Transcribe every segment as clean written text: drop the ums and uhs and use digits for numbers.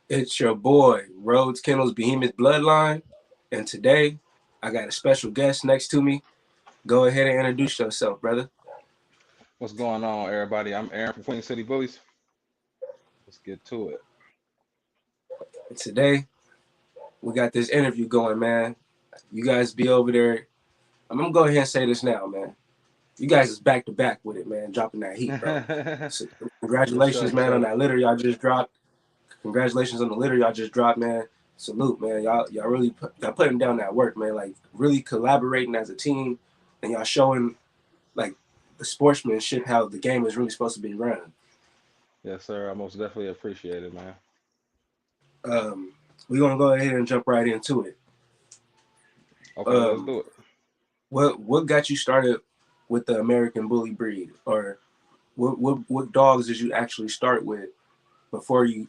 It's your boy, Rhodes Kennels Behemoth Bloodline, and today I got a special guest next to me. Go ahead and introduce yourself, brother. What's going on, everybody? I'm Aaron from Queen City Bullies. Let's get to it. And today we got this interview going, man. You guys be over there. I'm gonna go ahead and say this now, man. You guys is back to back with it, man, dropping that heat, bro. So Yes, sir. congratulations, Yes, man, on sir. that litter y'all just dropped. Congratulations on the litter y'all just dropped, man. Salute, man. Y'all really y'all putting down that work, man. Like really collaborating as a team, and y'all showing like the sportsmanship how the game is really supposed to be run. Yes, sir. I most definitely appreciate it, man. Um, we're gonna go ahead and jump right into it. Okay, let's Um, do it. what got you started with the American Bully breed, or what dogs did you actually start with before you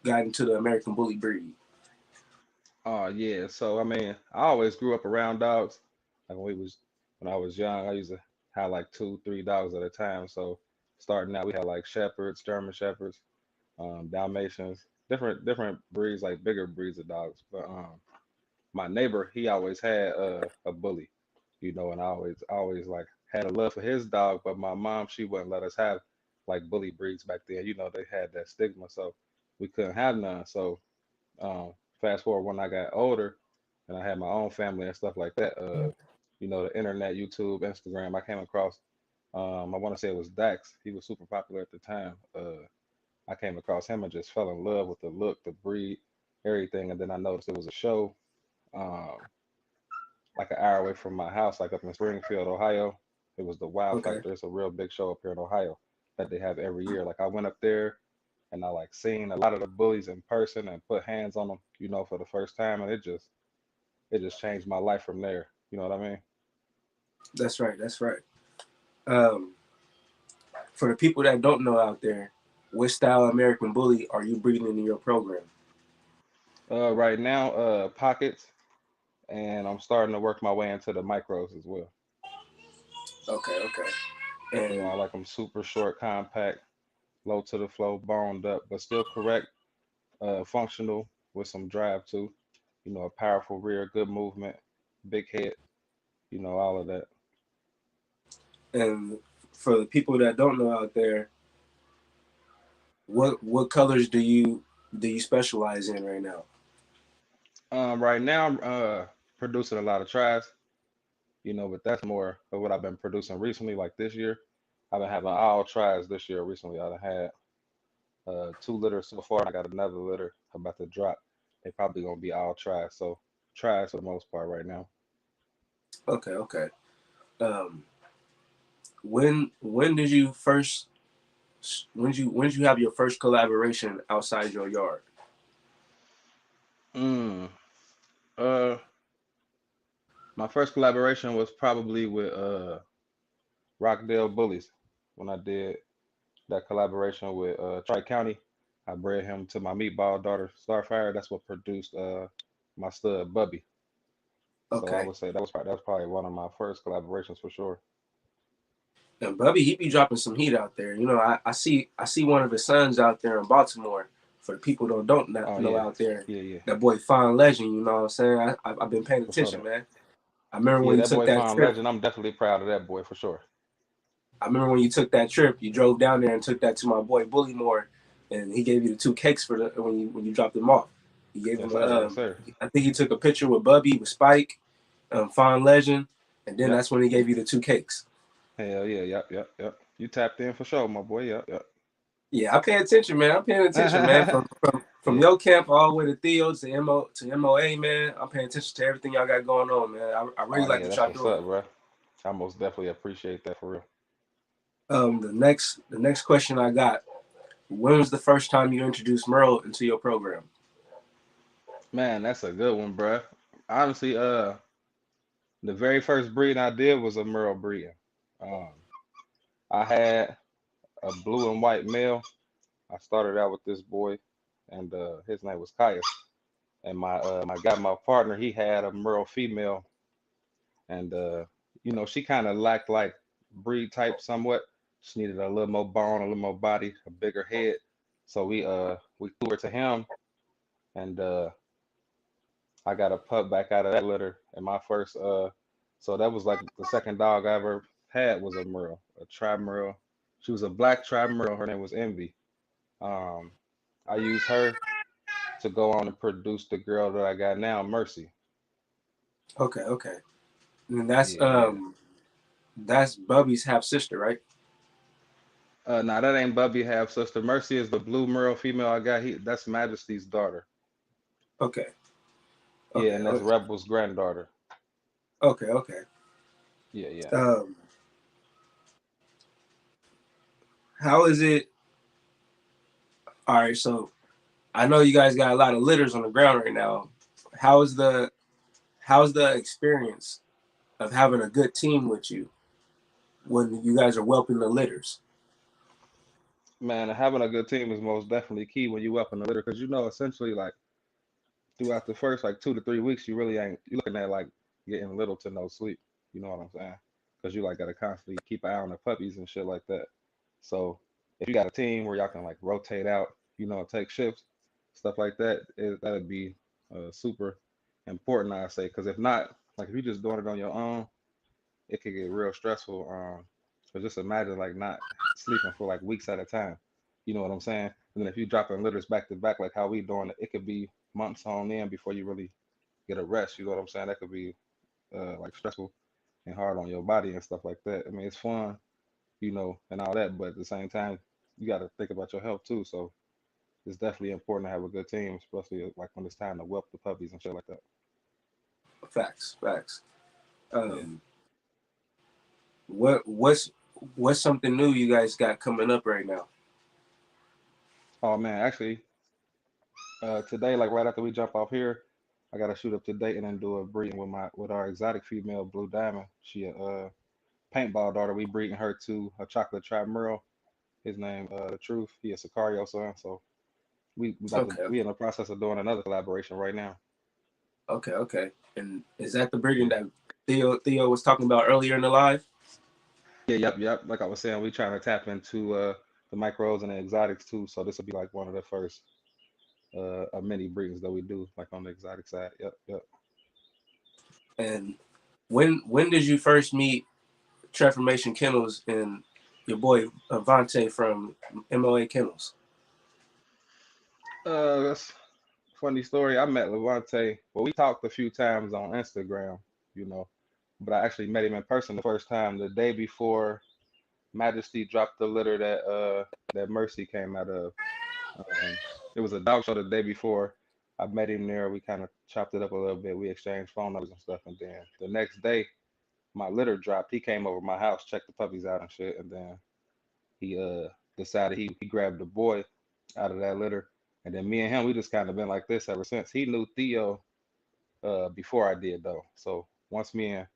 got into the American Bully breed? Oh, yeah. So, I always grew up around dogs. Like when I was young, I used to have like two, three dogs at a time. So, starting out, we had like shepherds, German shepherds, Dalmatians, different breeds, like bigger breeds of dogs. But my neighbor, he always had a bully, and I always like had a love for his dog, but my mom, she wouldn't let us have like bully breeds back then. They had that stigma, so we couldn't have none. So fast forward when I got older and I had my own family and stuff like that, the internet, YouTube, Instagram, I came across I want to say it was Dax. He was super popular at the time. I came across him and just fell in love with the look, the breed, everything. And then I noticed it was a show um, like an hour away from my house, like up in Springfield, Ohio. It was the Wow Okay, Factor. It's a real big show up here in Ohio that they have every year. Like I went up there and I like seen a lot of the bullies in person and put hands on them, for the first time, and it just changed my life from there. You know what I mean? that's right. That's right. Um, for the people that don't know out there, what style American Bully are you breeding in your program? Right now, pockets, and I'm starting to work my way into the micros as well. Okay, okay. I And like them super short, compact, low to the flow, boned up, but still correct, functional with some drive too. A powerful rear, good movement, big head, all of that. and for the people that don't know out there, what colors do you specialize in right now? Right now, I'm producing a lot of tries, but that's more of what I've been producing recently. Like this year, I've been having all tries this year recently. I've had two litters so far, and I got another litter about to drop. They probably gonna be all tries. So tries for the most part right now. Okay, okay. Um, when did you first when did you have your first collaboration outside your yard? Mm. Uh, my first collaboration was probably with Rockdale Bullies when I did that collaboration with Tri County. I bred him to my meatball daughter Starfire. That's what produced my stud Bubby. So I Okay. would say that was probably one of my first collaborations for sure. And Bubby, he be dropping some heat out there. I see one of his sons out there in Baltimore. For the people that don't Oh know yeah, out there, yeah, yeah, that boy Fine Legend. You know what I'm saying? I've been paying for sure. attention, man. I remember Yeah, when you that took boy that found trip. legend. I'm definitely proud of that boy for sure. I remember when you took that trip. You drove down there and took that to my boy Bullymore, and he gave you the two cakes for the when you dropped them off. He gave him Yes a. sir, yes sir. I think he took a picture with Bubby with Spike, Fine Legend, and then Yep. that's when he gave you the two cakes. Hell yeah, yep, yep, yep. You tapped in for sure, my boy. Yep, Yeah, I pay attention, man. I'm paying attention, man. yep. From Yeah, your camp all the way to Theo to MOA, man. I'm paying attention to everything y'all got going on, man. I really oh like yeah, what that's y'all what's doing. up, bro. I most definitely appreciate that for real. The next question I got: when was the first time you introduced Merle into your program? Man, that's a good one, bro. Honestly, the very first breeding I did was a Merle breeding. Um, I had a blue and white male. I started out with this boy, and his name was Caius. And my partner, he had a Merle female, and she kind of lacked like breed type somewhat. She needed a little more bone, a little more body, a bigger head. So we threw her to him, and I got a pup back out of that litter. And my first so that was like the second dog I ever had was a Merle, a Tri Merle. She was a black Tri Merle. Her name was Envy. Um, I used her to go on and produce the girl that I got now, Mercy. Okay, okay. And Yeah, yeah. that's Bubby's half sister, right? Nah, that ain't Bubby half sister. Mercy is the blue Merle female I got. That's Majesty's daughter. Okay, Yeah, okay, and that's Rebel's granddaughter. okay, okay. Yeah, yeah. Um, how is it? All right, so I know you guys got a lot of litters on the ground right now. How is the how's the experience of having a good team with you when you guys are whelping the litters? Man, having a good team is most definitely key when you up in the litter because you know essentially like throughout the first like 2 to 3 weeks you really ain't you looking at like getting little to no sleep. You know what I'm saying? Because you like gotta constantly keep an eye on the puppies and shit like that. So if you got a team where y'all can like rotate out, take shifts, stuff like that, that'd be super important, I say. Because if not, like if you're just doing it on your own, it could get real stressful. So just imagine like not sleeping for like weeks at a time. You know what I'm saying? And then if you dropping litters back to back like how we doing it, it could be months on end before you really get a rest. You know what I'm saying? That could be like stressful and hard on your body and stuff like that. I mean, it's fun, and all that, but at the same time, you got to think about your health too. So it's definitely important to have a good team, especially like when it's time to whelp the puppies and shit like that. Facts, facts. Yeah. Um, what's something new you guys got coming up right now? Oh man, actually, today, like right after we jump off here, I gotta shoot up to Dayton and do a breeding with our exotic female Blue Diamond. She a paintball daughter. We breeding her to a chocolate trap Merle. His name the Truth. He a Sicario son. So Okay, we in the process of doing another collaboration right now. okay, okay. And is that the breeding Yeah. that Theo was talking about earlier in the live? Yeah, yep. Like I was saying, we trying to tap into the micros and the exotics too. So this will be like one of the first of many breedings that we do, like on the exotic side. Yep. And when did you first meet Transformation Kennels and your boy Avante from MOA Kennels? That's a funny story. I met Levante. Well, we talked a few times on Instagram, you know, but I actually met him in person the first time the day before Majesty dropped the litter that Mercy came out of. Um, it was a dog show the day before. I met him there. We kind of chopped it up a little bit. We exchanged phone numbers and stuff, and then the next day my litter dropped. He came over my house, checked the puppies out and shit, and then he decided he grabbed the boy out of that litter. And then me and him, we just kind of been like this ever since. He knew Theo before I did though. So once me and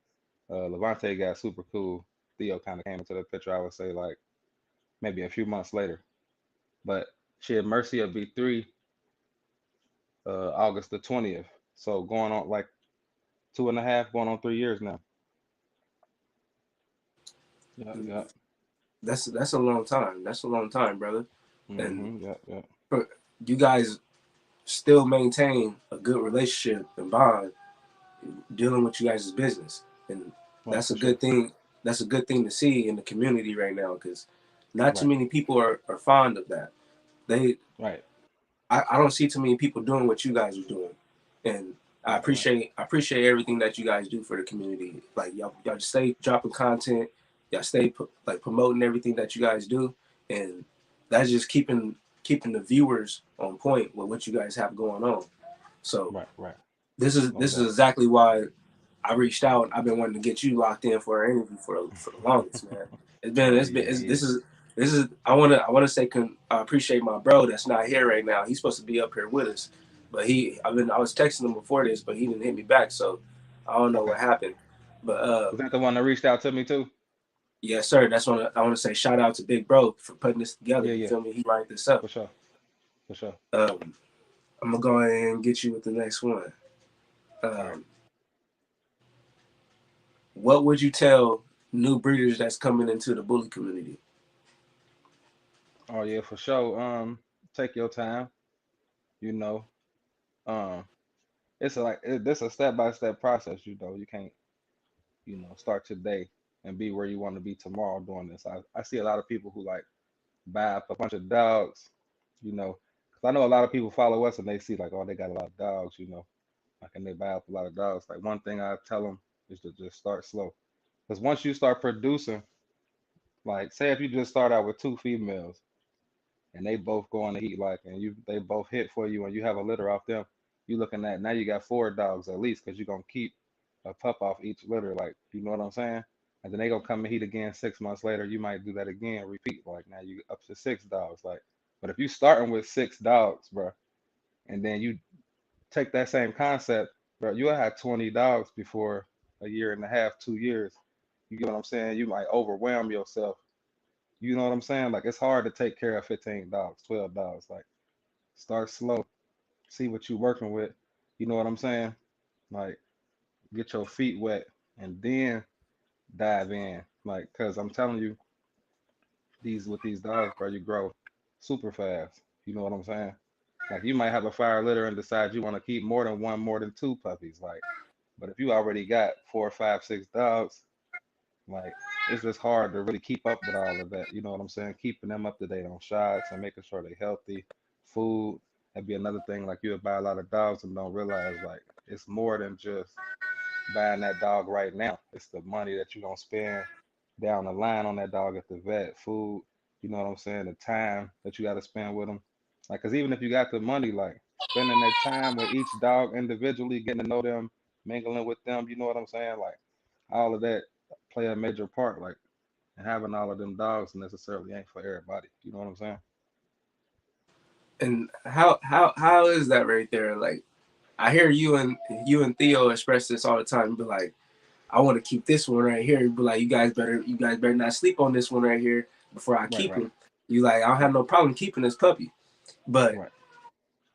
Levante got super cool, Theo kind of came into the picture. I would say like maybe a few months later. But shit, Mercy will be 3 August the 20th. So going on like 2.5, going on 3 years now. Yeah. That's a long time. That's a long time, brother. And Yeah. you guys still maintain a good relationship and bond dealing with you guys' business, and Oh, that's a for sure. good thing. That's a good thing to see in the community right now because not too Right. many people are fond of that. They Right. I don't see too many people doing what you guys are doing, and Right. I appreciate everything that you guys do for the community. Like y'all just stay dropping content, y'all stay like promoting everything that you guys do, and that's just keeping the viewers on point with what you guys have going on. So Right. No this is doubt. exactly why I reached out. I've been wanting to get you locked in for an interview for the longest, man. Yeah. This is I want to say I appreciate my bro that's not here right now. He's supposed to be up here with us, but I was texting him before this, but he didn't hit me back, so I don't know Okay. what happened. But Was that the one that reached out to me too? yes, sir. That's what I want to say. Shout out to Big Bro for putting this together. You Yeah. feel me? He lined this up. For sure. For sure. Um, I'm gonna go ahead and get you with the next one. All right. Um, what would you tell new breeders that's coming into the bully community? Oh yeah, for sure. Take your time, you know. Um, this a step by step process. You can't start today and be where you want to be tomorrow doing this. I see a lot of people who like buy up a bunch of dogs, you know, because I know a lot of people follow us and they see like, oh, they got a lot of dogs, like, and they buy up a lot of dogs. Like one thing I tell them is to just start slow, because once you start producing, like say if you just start out with two females and they both go on the heat, like, and they both hit for you and you have a litter off them, you looking at now you got four dogs at least, because you're gonna keep a pup off each litter, like, you know what I'm saying? And then they gonna come and heat again 6 months later. You might do that again, repeat. Like now you up to six dogs. Like, but if you starting with six dogs, bro, and then you take that same concept, bro, you'll have 20 dogs before a year and a half, 2 years. You get what I'm saying? You might overwhelm yourself. You know what I'm saying? Like it's hard to take care of 15 dogs, 12 dogs. Like start slow, see what you're working with. You know what I'm saying? Like get your feet wet and then dive in. Like, cause I'm telling you, these dogs, bro, you grow super fast. You know what I'm saying? Like you might have a fire litter and decide you want to keep more than one, more than two puppies. Like, but if you already got four, five, six dogs, like it's just hard to really keep up with all of that. You know what I'm saying? Keeping them up to date on shots and making sure they're healthy, food. That'd be another thing. Like you would buy a lot of dogs and don't realize like it's more than just buying that dog right now. It's the money that you're gonna spend down the line on that dog at the vet, food, you know what I'm saying, the time that you gotta spend with them. Like, cause even if you got the money, like spending that time with each dog individually, getting to know them, mingling with them, you know what I'm saying? Like all of that play a major part. Like and having all of them dogs necessarily ain't for everybody. You know what I'm saying? And how is that right there? Like I hear you and Theo express this all the time. Be like, I want to keep this one right here. Be like, you guys better not sleep on this one right here before I Right, keep right, him. You like, I don't have right, no problem keeping this puppy. But right.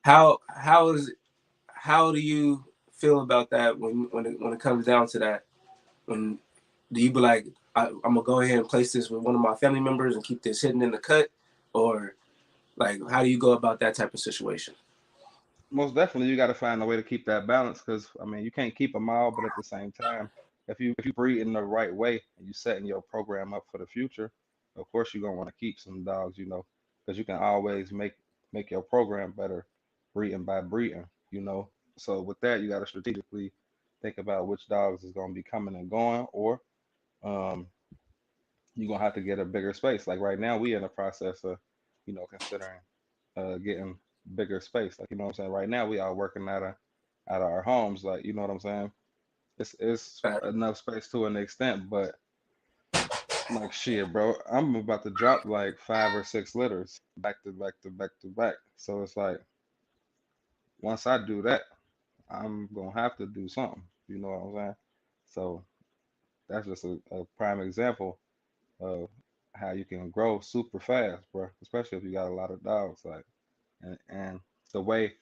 how do you feel about that when it comes down to that? When do you be like, I'm gonna go ahead and place this with one of my family members and keep this hidden in the cut, or like how do you go about that type of situation? Most definitely you got to find a way to keep that balance, because I mean you can't keep them all, but at the same time, if you breed in the right way and you setting your program up for the future, of course you're gonna want to keep some dogs, because you can always make your program better breeding by breeding. So with that, you got to strategically think about which dogs is gonna be coming and going, or um you're gonna have to get a bigger space. Like right now, we in the process of, considering getting bigger space. Like, you know what I'm saying? Right now we are working out of our homes. Like, you know what I'm saying? It's Fact. enough space to an extent, but like shit, bro, I'm about to drop like five or six litters back to back to back to back. So it's like once I do that, I'm gonna have to do something. You know what I'm saying? So that's just a prime example of how you can grow super fast, bro. Especially if you got a lot of dogs. Like, and the way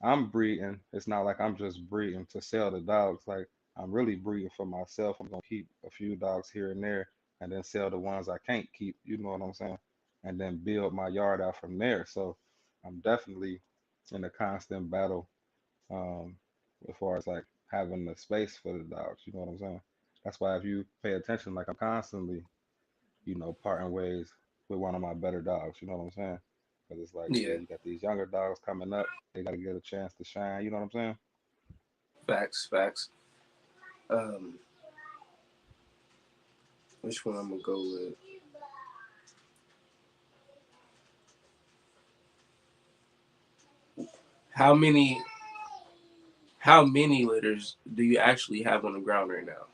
I'm breeding, it's not like I'm just breeding to sell the dogs. Like I'm really breeding for myself. I'm gonna keep a few dogs here and there and then sell the ones I can't keep, you know what I'm saying? And then build my yard out from there. So I'm definitely in a constant battle, um, as far as like having the space for the dogs, you know what I'm saying? That's why if you pay attention, like I'm constantly, parting ways with one of my better dogs, you know what I'm saying? Because it's like, yeah, Yeah, you got these younger dogs coming up, they got to get a chance to shine, you know what I'm saying? facts. Um, which one I'm gonna go with? How many how many litters do you actually have on the ground right now?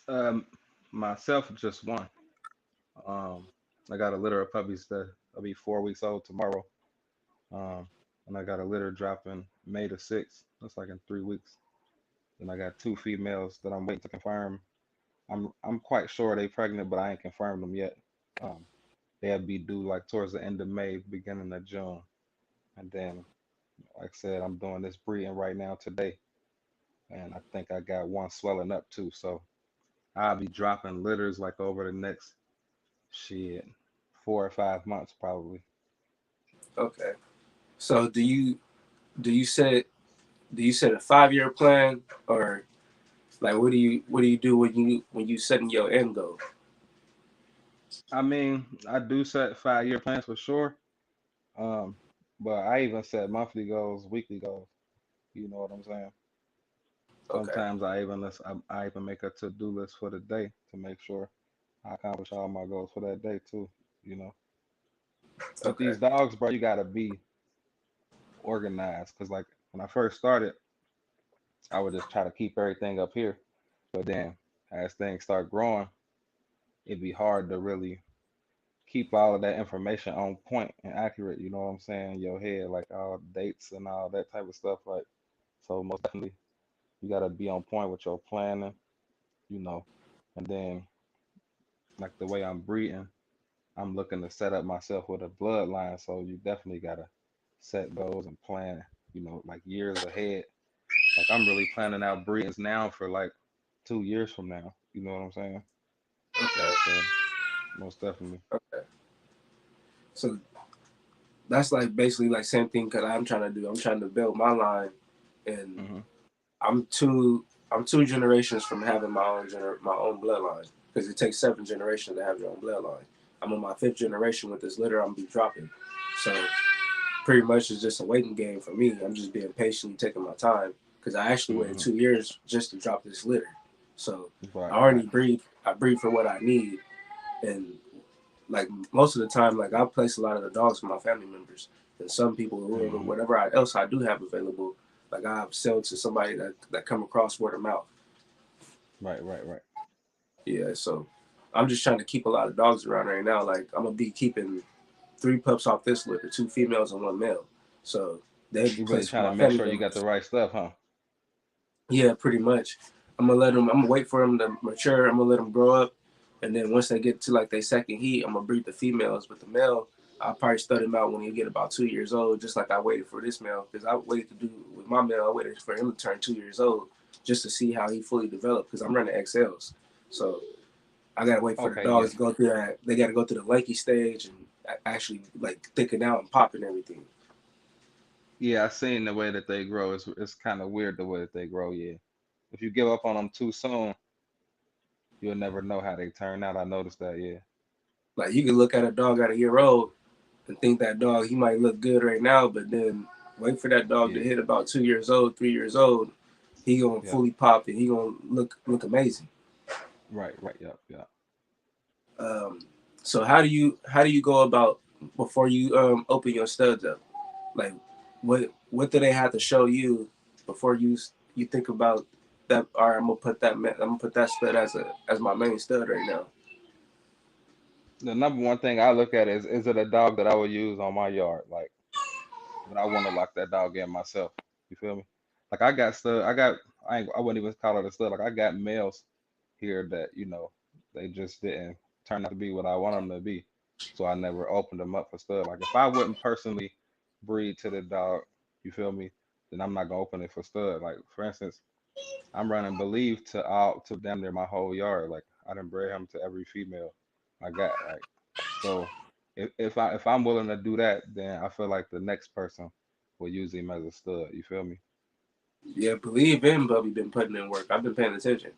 Um, Myself, just one. Um, I got a litter of puppies that will be 4 weeks old tomorrow. Um, and I got a litter dropping May the 6th. That's like in 3 weeks. Then I got two females that I'm waiting to confirm. I'm quite sure they pregnant, but I ain't confirmed them yet. Um, they'll be due like towards the end of May, beginning of June. And then, like I said, I'm doing this breeding right now today, and I think I got one swelling up too. So I'll be dropping litters like over the next shit 4 or 5 months probably. Okay. So do you set a 5-year plan, or like what do you do when you setting your end goal? I mean, I do set 5 year plans for sure. Um, but I even set monthly goals, weekly goals. You know what I'm saying? Okay. Sometimes I even make a to-do list for the day to make sure I accomplish all my goals for that day too. You know, with Okay. these dogs, bro, you gotta be organized. Cause like when I first started, I would just try to keep everything up here. But then as things start growing, it'd be hard to really keep all of that information on point and accurate. You know what I'm saying? In your head, like all dates and all that type of stuff. Like so, most definitely, you gotta be on point with your planning. You know, and then like the way I'm breeding, I'm looking to set up myself with a bloodline. So you definitely gotta set goals and plan. You know, like years ahead. Like I'm really planning out breedings now for like 2 years from now. You know what I'm saying? Okay. Like so, most definitely. Okay. So that's like basically like same thing that I'm trying to do. I'm trying to build my line, and Hmm. I'm two generations from having my own bloodline, because it takes 7 generations to have your own bloodline. I'm on my 5th generation with this litter I'm gonna be dropping, so pretty much it's just a waiting game for me. I'm just being patient, taking my time, because I actually waited Hmm. 2 years just to drop this litter. So I Right, already right. breed. I breed for what I need, and like most of the time, like I place a lot of the dogs for my family members, and some people, whoever, Hmm. whatever else I do have available, like I sell to somebody that come across word of mouth. Right, right, right. Yeah, so I'm just trying to keep a lot of dogs around right now. Like I'm gonna be keeping 3 pups off this litter, 2 females and 1 male. So they'll be You really placed for trying my to make family sure you got the members. right stuff, huh? Yeah, pretty much. I'm gonna let them. I'm gonna wait for them to mature. I'm gonna let them grow up, and then once they get to like their second heat, I'm gonna breed the females. But the male, I'll probably stud him out when he get about 2 years old, just like I waited for this male. Because I waited to do with my male, I waited for him to turn 2 years old just to see how he fully developed. Because I'm running XLs, so I gotta wait for the Okay, yeah. dogs to go through that. They gotta go through the lanky stage and actually like thicken out and pop and everything. Yeah, I seen the way that they grow. It's kind of weird the way that they grow, yeah. If you give up on them too soon, you'll never know how they turn out. I noticed that, yeah. Like you can look at a dog at a year old and think that dog he might look good right now, but then wait for that dog to Yeah. hit about 2 years old, 3 years old, he gonna Yep. fully pop and he gonna look amazing. Right, right, yep, yep. Um, so how do you go about before you open your studs up? Like what do they have to show you before you think about that? All right, I'm gonna put that stud as my main stud right now. The number one thing I look at is it a dog that I would use on my yard? Like, would I want to lock that dog in myself? You feel me? Like I wouldn't even call it a stud. Like I got males here that, they just didn't turn out to be what I want them to be. So I never opened them up for stud. Like if I wouldn't personally breed to the dog, you feel me? Then I'm not gonna open it for stud. Like for instance, I'm running Believe to damn near my whole yard. Like I done bred him to every female I got. Like so if I'm willing to do that, then I feel like the next person will use him as a stud. You feel me? Yeah, believe in Bubby been putting in work. I've been paying attention.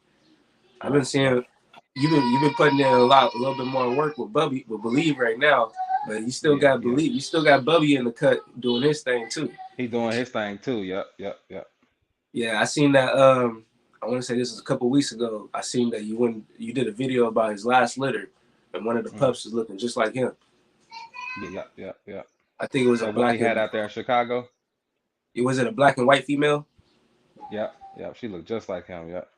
I've been Right, right. seeing you've been putting in a little bit more work with Bubby with Believe right now, but you still Yeah, got yeah. Believe. You still got Bubby in the cut doing his thing too. He doing his thing too. Yep, yep, yep. Yeah, I seen that. I want to say this was a couple weeks ago. I seen that you did a video about his last litter, and one of the Hmm. pups is looking just like him. Yeah, yep, yep, yep. I think it was a The one he black had and out there in Chicago. it a black and white female. Yep, yep. She looked just like him. Yep.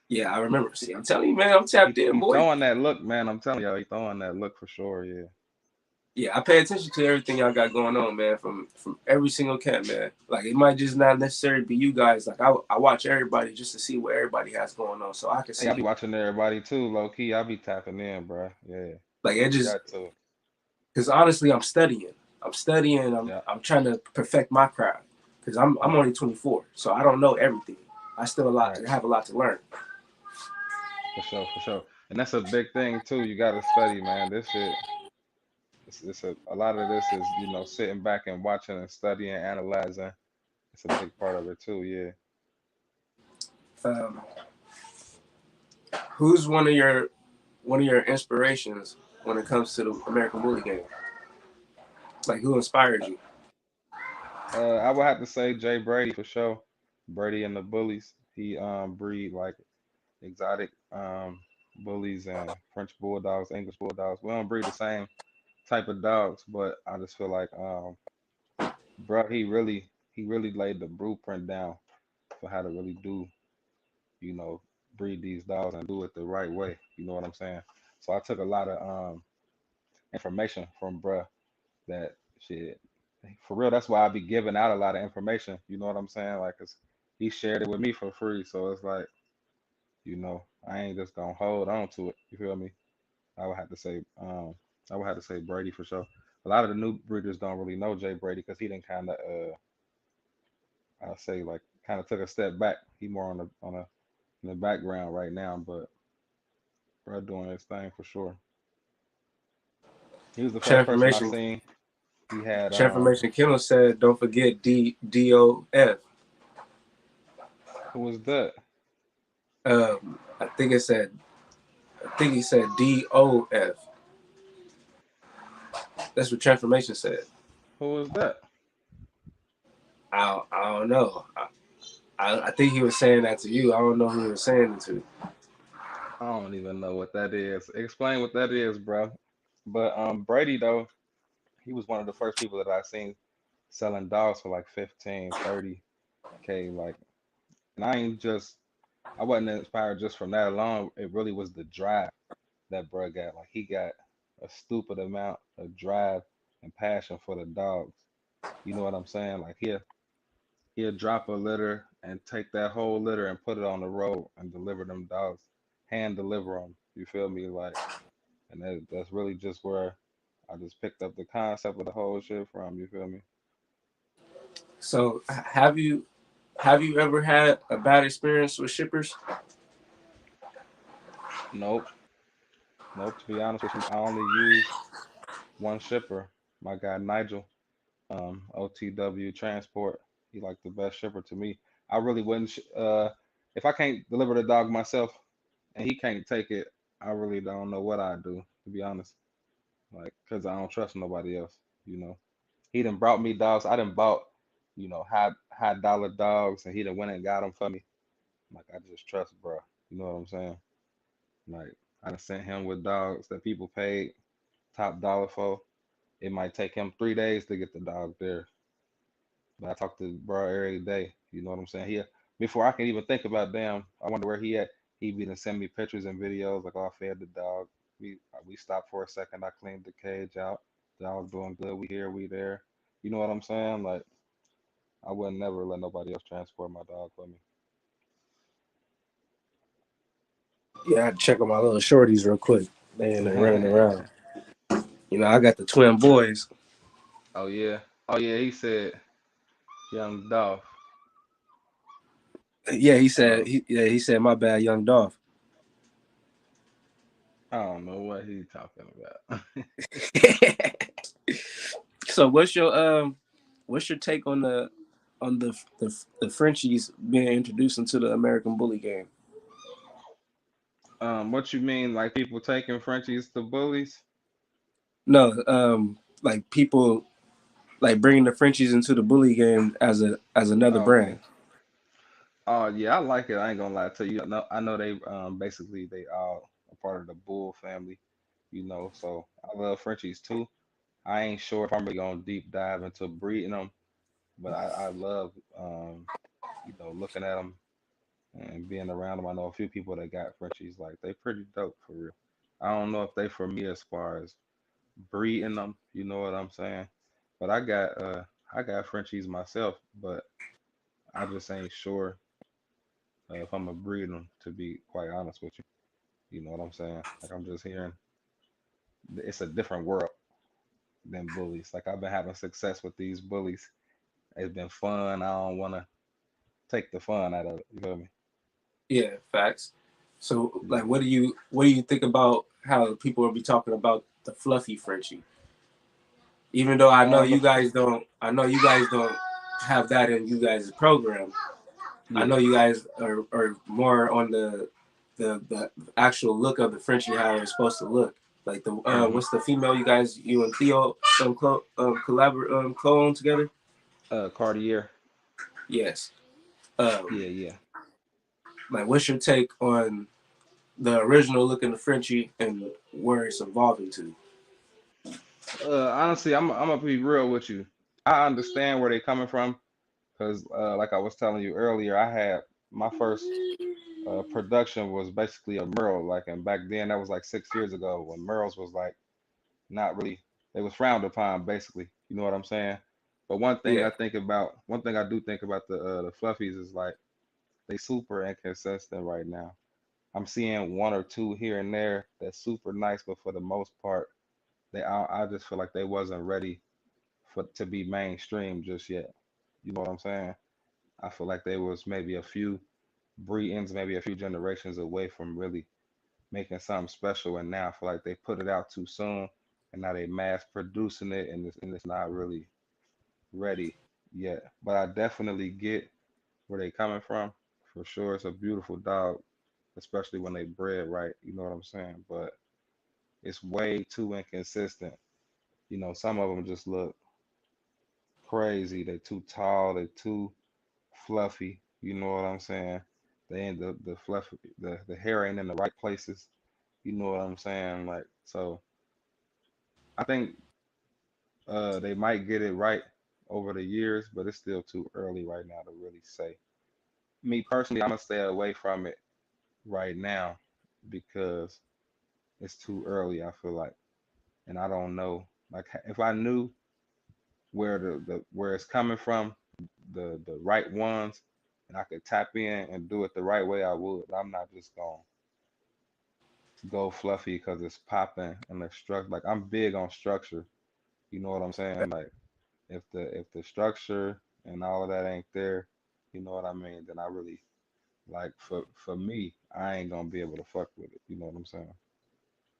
Yeah, I remember. See, I'm telling you, man, I'm He tapped in, he boy. throwing that look, man. I'm telling you, he throwing that look for sure. Yeah. Yeah, I pay attention to everything y'all got going on, man, from every single camp, man. Like it might just not necessarily be you guys. Like I watch everybody just to see what everybody has going on, so I can Hey, I be see. watching everybody too, low key. I be tapping in, bro. Yeah, Like it you just got to. because honestly, I'm studying. I'm studying. Yeah, I'm trying to perfect my craft because I'm right, only 24, so I don't know everything. I still right. have a lot to learn. For sure, for sure. And that's a big thing too. You got to study, man. This shit. It's a lot of this is sitting back and watching and studying, analyzing, It's a big part of it too. Yeah. Um, who's one of your inspirations when it comes to the American Bully game? Like, who inspires you? I would have to say Jay Brady for sure. Brady and the Bullies. He breed like exotic bullies and French bulldogs, English bulldogs. We don't breed the same type of dogs, but I just feel like bro, he really laid the blueprint down for how to really do, you know, breed these dogs and do it the right way. You know what I'm saying? So I took a lot of information from bruh that shit. For real, that's why I be giving out a lot of information. You know what I'm saying? Like, 'cause he shared it with me for free. So it's like, I ain't just gonna hold on to it. You feel me? I would have to say, I would have to say Brady for sure. A lot of the new breeders don't really know Jay Brady because he didn't kind of, I'll say like, kind of took a step back. He more on in the background right now, but bro doing his thing for sure. He was the first person I Transformation. seen. He had Transformation Killer said, "Don't forget DOF." who was that? I think it said. I think he said DOF. That's what Transformation said. Who was that? I don't know. I think he was saying that to you. I don't know who he was saying it to. I don't even know what that is. Explain what that is, bro. But Brady though, he was one of the first people that I seen selling dogs for like 15, 30K. Like, and I wasn't inspired just from that alone. It really was the drive that bro got. Like, he got a stupid amount of drive and passion for the dogs. You know what I'm saying? Like, he'll drop a litter and take that whole litter and put it on the road and deliver them dogs, hand deliver them. You feel me? Like, and that's really just where I just picked up the concept of the whole shit from. You feel me? So have you ever had a bad experience with shippers? Nope, nope. To be honest with you, I only use one shipper. My guy Nigel, OTW Transport. He like the best shipper to me. I really wouldn't. If I can't deliver the dog myself and he can't take it, I really don't know what I'd do. To be honest, like, cause I don't trust nobody else. You know, he done brought me dogs. I done bought, high dollar dogs, and he done went and got them for me. Like, I just trust, bro. You know what I'm saying? Like, I done sent him with dogs that people paid top dollar for. It might take him 3 days to get the dog there, but I talk to bro every day. You know what I'm saying? Before I can even think about damn, I wonder where he at. He be to send me pictures and videos like, oh, I fed the dog. We stopped for a second. I cleaned the cage out. The dog's doing good. We here, we there. You know what I'm saying? Like, I would never let nobody else transport my dog for me. Yeah, I had to check on my little shorties real quick. They in there running around. I got the twin boys. Oh yeah. Oh yeah. He said young Dolph. Yeah, he said. Uh, He said my bad, young Dolph. I don't know what he's talking about. So what's your take on the Frenchies being introduced into the American Bully game? What you mean, like people taking Frenchies to bullies? No, like people like bringing the Frenchies into the bully game as another Okay. brand. Oh yeah, I like it. I ain't gonna lie to you. I know they basically they all a part of the Bull family, So I love Frenchies too. I ain't sure if I'm really gonna deep dive into breeding them, but I love looking at them and being around them. I know a few people that got Frenchies. Like, they pretty dope for real. I don't know if they for me as far as breeding them. You know what I'm saying? But I got Frenchies myself, but I just ain't sure if I'm gonna breed them. To be quite honest with you, you know what I'm saying? Like, I'm just hearing it's a different world than bullies. Like, I've been having success with these bullies. It's been fun. I don't want to take the fun out of it. You feel me? Yeah, facts. So like, Yeah. what do you think about how people will be talking about the fluffy Frenchie? Even though I know The you guys don't. I know you guys don't have that in you guys' program. I Yeah. know you guys are more on the actual look of the Frenchie, how it's supposed to look. Like the Hmm. what's the female you and Theo collaborate co-own together? Cartier. Yes. Um, Yeah, yeah. like what's your take on the original look of the Frenchie and where it's evolving to? Honestly, I'm gonna be real with you. I understand where they're coming from because, like I was telling you earlier, I had my first production was basically a mural. Like, and back then that was like 6 years ago when murals was like not really, they was frowned upon basically. You know what I'm saying? But Yeah. one thing I do think about the fluffies is like they super inconsistent right now. I'm seeing one or two here and there that's super nice, but for the most part, I just feel like they wasn't ready for to be mainstream just yet. You know what I'm saying? I feel like they was maybe a few breedings, maybe a few generations away from really making something special, and now I feel like they put it out too soon, and now they mass producing it, and it's not really ready yet. But I definitely get where they coming from. For sure, it's a beautiful dog, especially when they bred right. You know what I'm saying? But it's way too inconsistent. You know, some of them just look crazy. They too tall. They too fluffy. You know what I'm saying? They ain't the fluffy. The hair ain't in the right places. You know what I'm saying? Like so. I think they might get it right over the years, but it's still too early right now to really say. Me personally, I'm gonna stay away from it right now because it's too early. I feel like, and I don't know. Like if I knew where where it's coming from, the right ones, and I could tap in and do it the right way, I would. I'm not just gonna go fluffy because it's popping and the structure. Like I'm big on structure. You know what I'm saying? Like if the structure and all of that ain't there, you know what I mean? Then I really like for me, I ain't gonna be able to fuck with it. You know what I'm saying?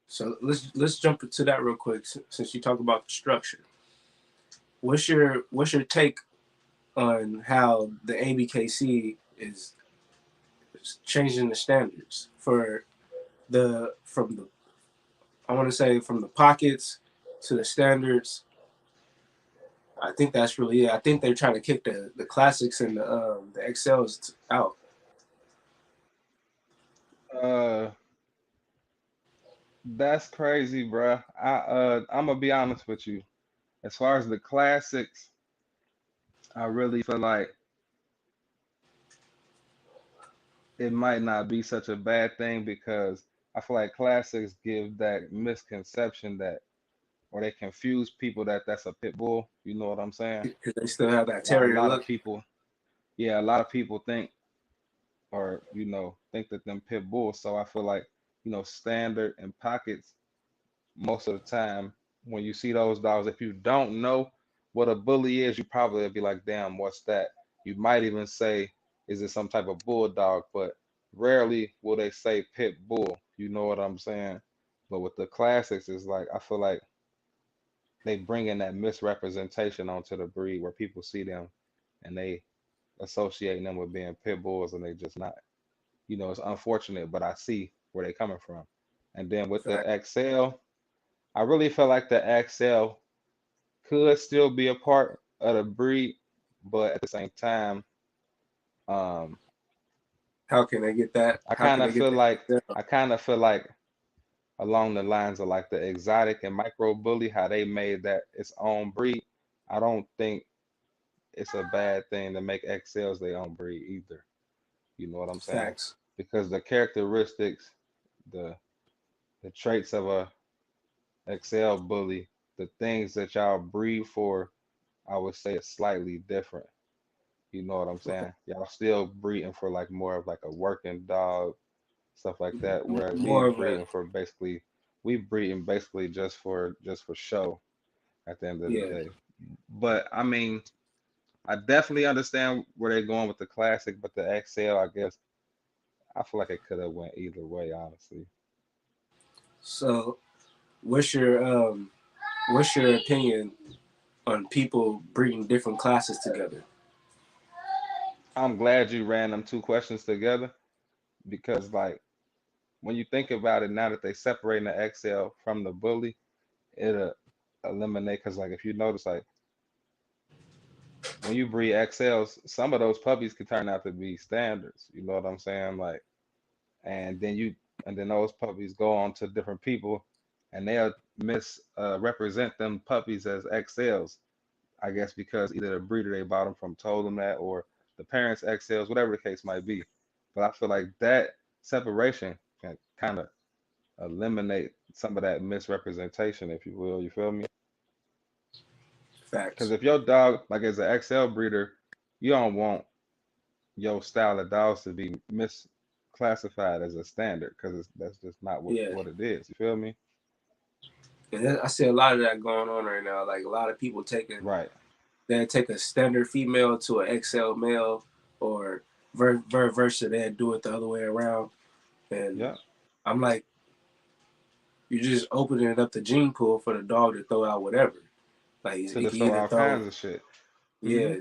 So let's jump into that real quick since you talk about the structure. What's your take on how the ABKC is changing the standards for the from the I want to say from the pockets to the standards. I think that's really it. I think they're trying to kick the classics and the XLs out. Uh, that's crazy, bruh. I'm gonna be honest with you. As far as the classics, I really feel like it might not be such a bad thing because I feel like classics give that misconception that or they confuse people that that's a pit bull. You know what I'm saying? Because they still have that A terrier lot of look. people, yeah, a lot of people think or think that them pit bulls. So I feel like standard and pockets most of the time when you see those dogs, if you don't know what a bully is, you probably will be like, damn, what's that? You might even say, is it some type of bulldog? But rarely will they say pit bull. You know what I'm saying? But with the classics, it's like I feel like they bring in that misrepresentation onto the breed where people see them and they associating them with being pit bulls and they just not. It's unfortunate, but I see where they coming from. And then with the Fact. XL, I really feel like the XL could still be a part of the breed, but at the same time, um, How can they get that? I How kind can of they get feel like that? I kind of feel like along the lines of like the exotic and micro bully, how they made that its own breed. I don't think it's a bad thing to make XLs their own breed either. You know what I'm saying? Facts. Because the characteristics, the the traits of a XL bully, the things that y'all breed for, I would say it's slightly different. You know what I'm saying? Y'all still breeding for like more of like a working dog, stuff like that. Whereas More of a we breeding basically just for show at the end of the yeah. day. But I mean, I definitely understand where they're going with the classic, but the XL, I guess, I feel like it could have went either way, honestly. So what's your what's your opinion on people breeding different classes together? I'm glad you ran them two questions together because like when you think about it, now that they separating the XL from the bully, it'll eliminate because like if you notice like when you breed XLs, some of those puppies can turn out to be standards. You know what I'm saying? Like and then you and then those puppies go on to different people and they'll represent them puppies as XLs. I guess because either the breeder they bought them from told them that or the parents XLs, whatever the case might be. But I feel like that separation can kind of eliminate some of that misrepresentation, if you will. You feel me? Because Facts. if your dog, like as an XL breeder, you don't want your style of dogs to be misclassified as a standard because that's just not Yeah. what it is. You feel me? And I see a lot of that going on right now. Like a lot of people taking Right. they take a standard female to an XL male, or versa. They do it the other way around. And Yeah. I'm like, you're just opening up the gene pool for the dog to throw out whatever. Like To he can just throw either all throw, kinds of shit. Hmm. yeah,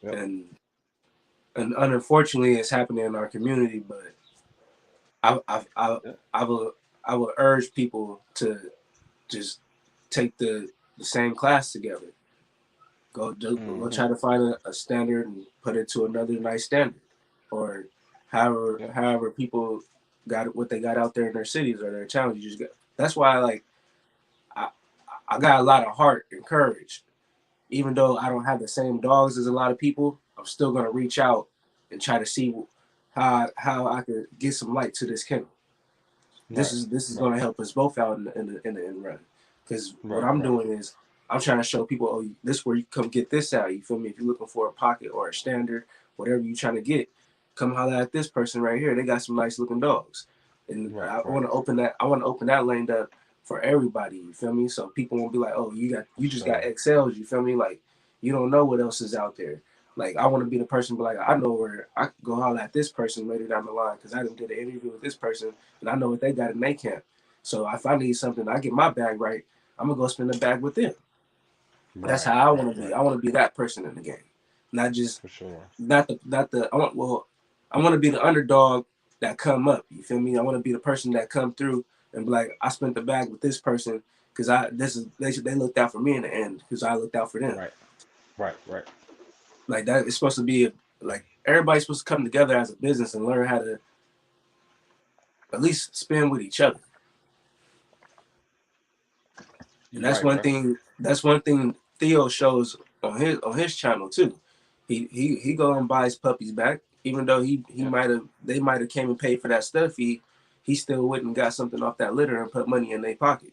Yep. and unfortunately, it's happening in our community. But I I I Yep. I will I will urge people to just take the same class together. Go Hmm. try to find a standard and put it to another nice standard, or Yep. however people got what they got out there in their cities or their towns. You just got. That's why I I got a lot of heart and courage. Even though I don't have the same dogs as a lot of people, I'm still gonna reach out and try to see how I could get some light to this kennel. Right. This is Right. gonna help us both out in the end run. Because what Right. I'm Right. doing is I'm trying to show people, oh, this is where you come get this out. You feel me? If you're looking for a pocket or a standard, whatever you're trying to get, come holler at this person right here. They got some nice looking dogs, and Right. I Right. want to open that. I want to open that lane up for everybody. You feel me? So people won't be like, oh, For you just got sure. XLs. You feel me? Like you don't know what else is out there. Like I want to be the person, be like, I know where I could go holler at this person later down the line because I didn't did an interview with this person and I know what they got in their camp. So if I need something, I get my bag right. I'm gonna go spend the bag with them. That's Right. how I Right. want to be. Right. I want to be that person in the game, not just For sure. not the. I want to be the underdog that come up. You feel me? I want to be the person that come through and be like, I spent the bag with this person because I this is they looked out for me in the end because I looked out for them. Right. Right. Right. Like that, it's supposed to be like everybody's supposed to come together as a business and learn how to at least spend with each other. And You right, bro. That's one thing Theo shows on his channel too. He go and buys puppies back, even though he Yeah. might have they might have came and paid for that stuff. He still went and got something off that litter and put money in their pocket.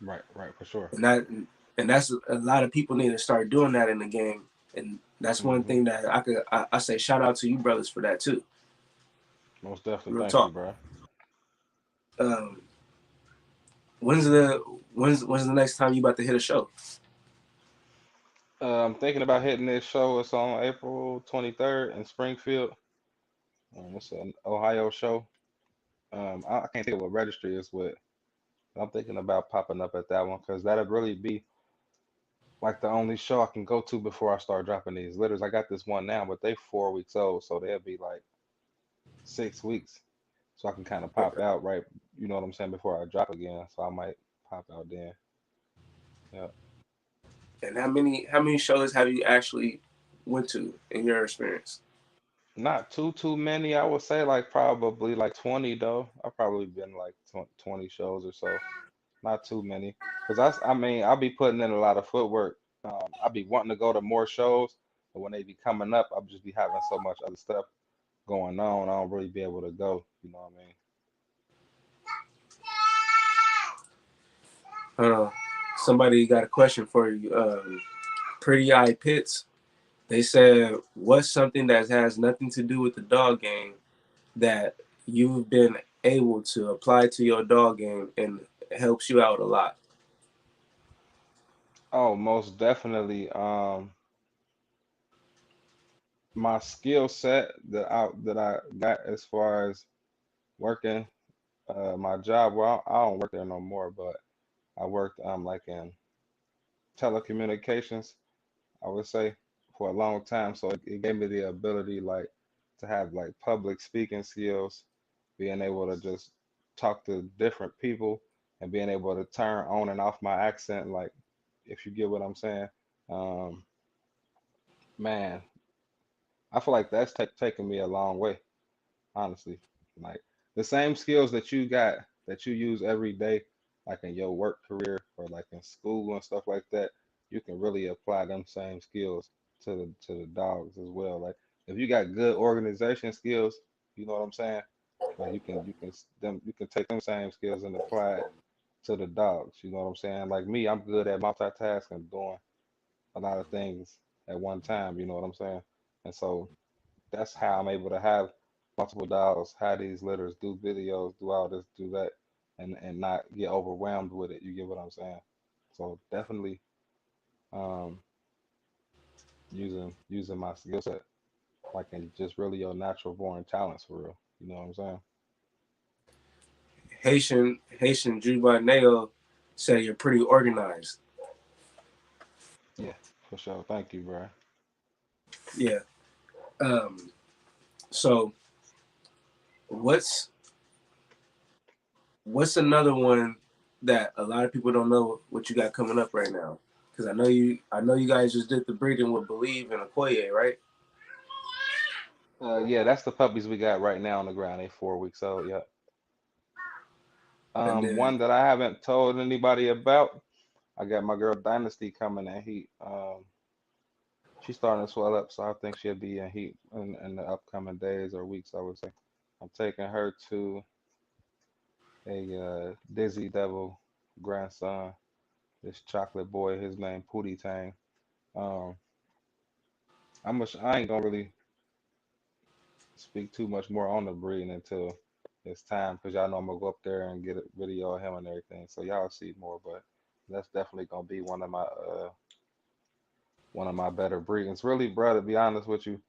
Right. Right. For sure. And that and that's a lot of people need to start doing that in the game. And that's one Hmm. thing that I say shout out to you brothers for that too. Most definitely. Real Thank you, talk. bro. Um, when's the when's the next time you about to hit a show? I'm thinking about hitting this show. It's on April 23rd in Springfield. It's an Ohio show. I can't think of what registry it's with. But I'm thinking about popping up at that one because that'll really be like the only show I can go to before I start dropping these litters. I got this one now, but they 4 weeks old, so they'll be like 6 weeks. So I can kind of pop Okay. out right, you know what I'm saying, before I drop again. So I might pop out then. Yeah. And how many shows have you actually went to in your experience? Not too many. I would say like probably like 20 though. I've probably been like 20 shows or so. Not too many. Because I mean, I'll be putting in a lot of footwork. I'll be wanting to go to more shows, but when they be coming up, I'll just be having so much other stuff going on. I don't really be able to go. You know what I mean? Uh, Somebody got a question for you. Pretty Eye Pits. They said, "What's something that has nothing to do with the dog game that you've been able to apply to your dog game and helps you out a lot?" Oh, most definitely. My skill set that I got as far as working my job. Well, I don't work there no more, but I worked like in telecommunications, I would say, for a long time, so it gave me the ability like to have like public speaking skills, being able to just talk to different people and being able to turn on and off my accent, like if you get what I'm saying. Um, man, I feel like that's taken me a long way, honestly. Like the same skills that you got that you use every day, like in your work career or like in school and stuff like that, you can really apply them same skills to the dogs as well. Like if you got good organization skills, you know what I'm saying? Like you can take them same skills and apply it to the dogs. You know what I'm saying? Like me, I'm good at multitasking, doing a lot of things at one time. You know what I'm saying? And so that's how I'm able to have multiple dogs, have these litters, do videos, do all this, do that, and not get overwhelmed with it. You get what I'm saying? So definitely um, using my skill set, like and just really your natural born talents for real. You know what I'm saying? Haitian Jubaneo said you're pretty organized. Yeah, for sure. Thank you, bro. Yeah. Um. So what's what's another one that a lot of people don't know what you got coming up right now? Because I know you guys just did the breeding with Believe and Okoye, right? Yeah, that's the puppies we got right now on the ground. They 4 weeks old. Yeah. And then One that I haven't told anybody about. I got my girl Dynasty coming in heat. She's starting to swell up, so I think she'll be in heat in the upcoming days or weeks, I would say. I'm taking her to a Dizzy Devil grandson, this chocolate boy, his name Pootie Tang. Um, I ain't gonna really speak too much more on the breeding until it's time, because y'all know I'm gonna go up there and get a video of him and everything, so y'all see more. But that's definitely gonna be one of my better breedings. Really, bro, to be honest with you,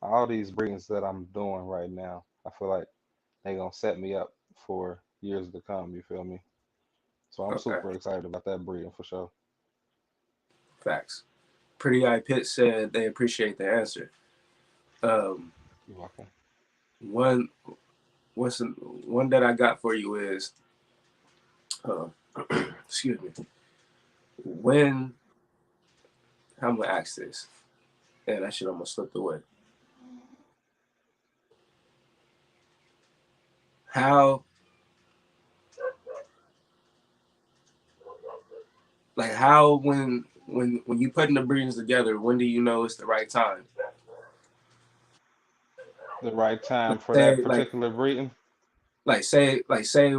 all these breedings that I'm doing right now, I feel like they gonna set me up for years to come. You feel me? So I'm okay, super excited about that breeding for sure. facts. Pretty Eye Pit said they appreciate the answer. Um, You're welcome. one one that I got for you is, uh, excuse me, when I'm gonna ask this, and that shit almost slipped away. How how when you putting the breedings together, when do you know it's the right time? The right time for that Say like particular breeding. like say like say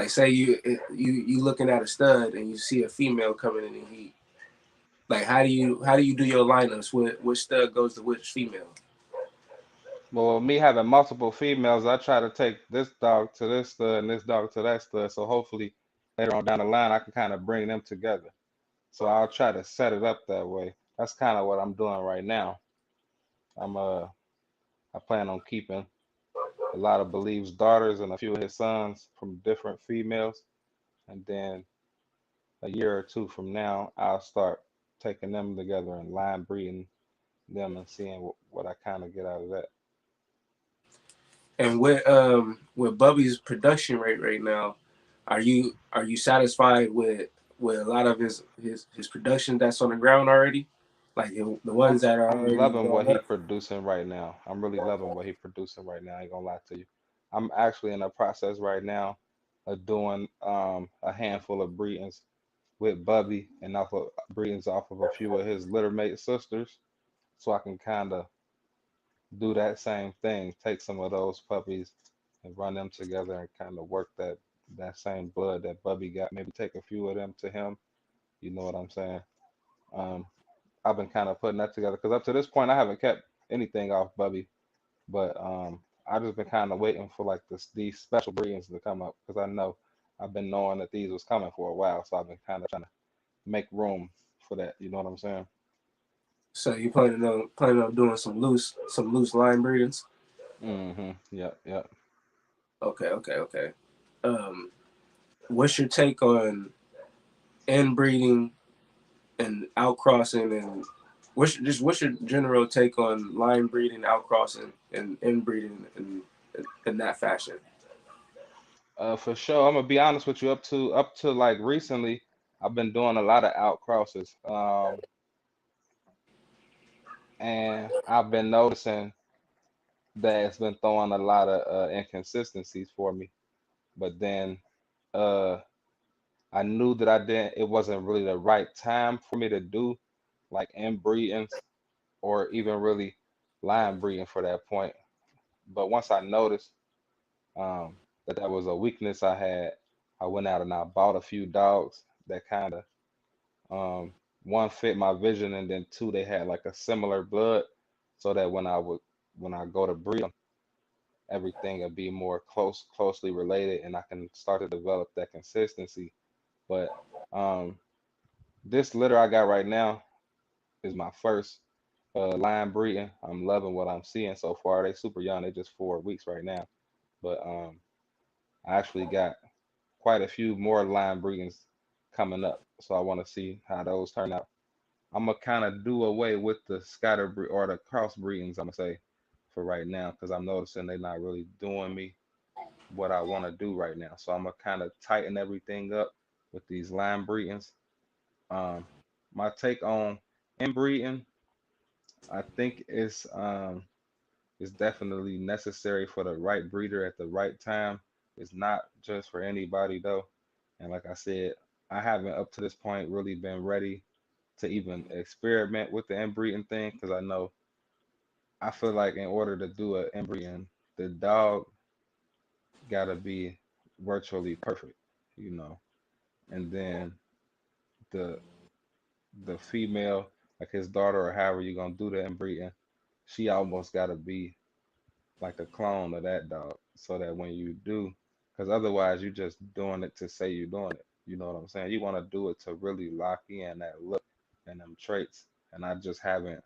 say you looking at a stud and you see a female coming in the heat. Like how do you do your lineups? Which stud goes to which female? Well, me having multiple females, I try to take this dog to this stud and this dog to that stud. So hopefully later on down the line, I can kind of bring them together. So I'll try to set it up that way. That's kind of what I'm doing right now. I'm I plan on keeping a lot of Believe's daughters and a few of his sons from different females, and then a year or two from now, I'll start taking them together and line breeding them and seeing what I kind of get out of that. And with Bubby's production rate right now, are you satisfied with a lot of his production that's on the ground already? Like the ones that are I'm already loving what going he up. producing right now. I'm really loving what he producing right now. I ain't gonna lie to you. I'm actually in a process right now of doing a handful of breedings with Bubby and off of breedings off of a few of his littermate sisters, so I can kind of do that same thing. Take some of those puppies and run them together and kind of work that same blood that Bubby got. Maybe take a few of them to him. You know what I'm saying? Um, I've been kind of putting that together because up to this point I haven't kept anything off Bubby, but I just been kind of waiting for like these special breedings to come up because I know I've been knowing that these was coming for a while, so I've been kind of trying to make room for that. You know what I'm saying? So you planning on doing some loose line breedings? Yep. Yep. Okay. Um, what's your take on inbreeding and outcrossing what's your general take on line breeding, outcrossing, and inbreeding in that fashion? For sure. I'm gonna be honest with you. Up to like recently, I've been doing a lot of out crosses. And I've been noticing that it's been throwing a lot of inconsistencies for me. But then uh I knew that I didn't it wasn't really the right time for me to do like inbreedings or even really line breeding for that point. But once I noticed that that was a weakness I had, I went out and I bought a few dogs that kind of um one fit my vision, and then two they had like a similar blood, so that when I go to breed them, everything will be more closely related, and I can start to develop that consistency. But um this litter I got right now is my first line breeding. I'm loving what I'm seeing so far. They super young. They just 4 weeks right now. But I actually got quite a few more line breedings coming up. So I want to see how those turn out. I'm gonna kind of do away with the scatter breed or the cross breedings, I'm gonna say, for right now, because I'm noticing they're not really doing me what I want to do right now. So I'm gonna kind of tighten everything up with these line breedings. Um, my take on inbreeding, I think is definitely necessary for the right breeder at the right time. It's not just for anybody though. And like I said, I haven't up to this point really been ready to even experiment with the inbreeding thing, because I know I feel like in order to do an inbreeding, the dog gotta be virtually perfect, you know. And then the the female, like his daughter or however you're gonna do the inbreeding, she almost gotta be like a clone of that dog, so that when you do, because otherwise you're just doing it to say you're doing it. You know what I'm saying? You want to do it to really lock in that look and them traits. And I just haven't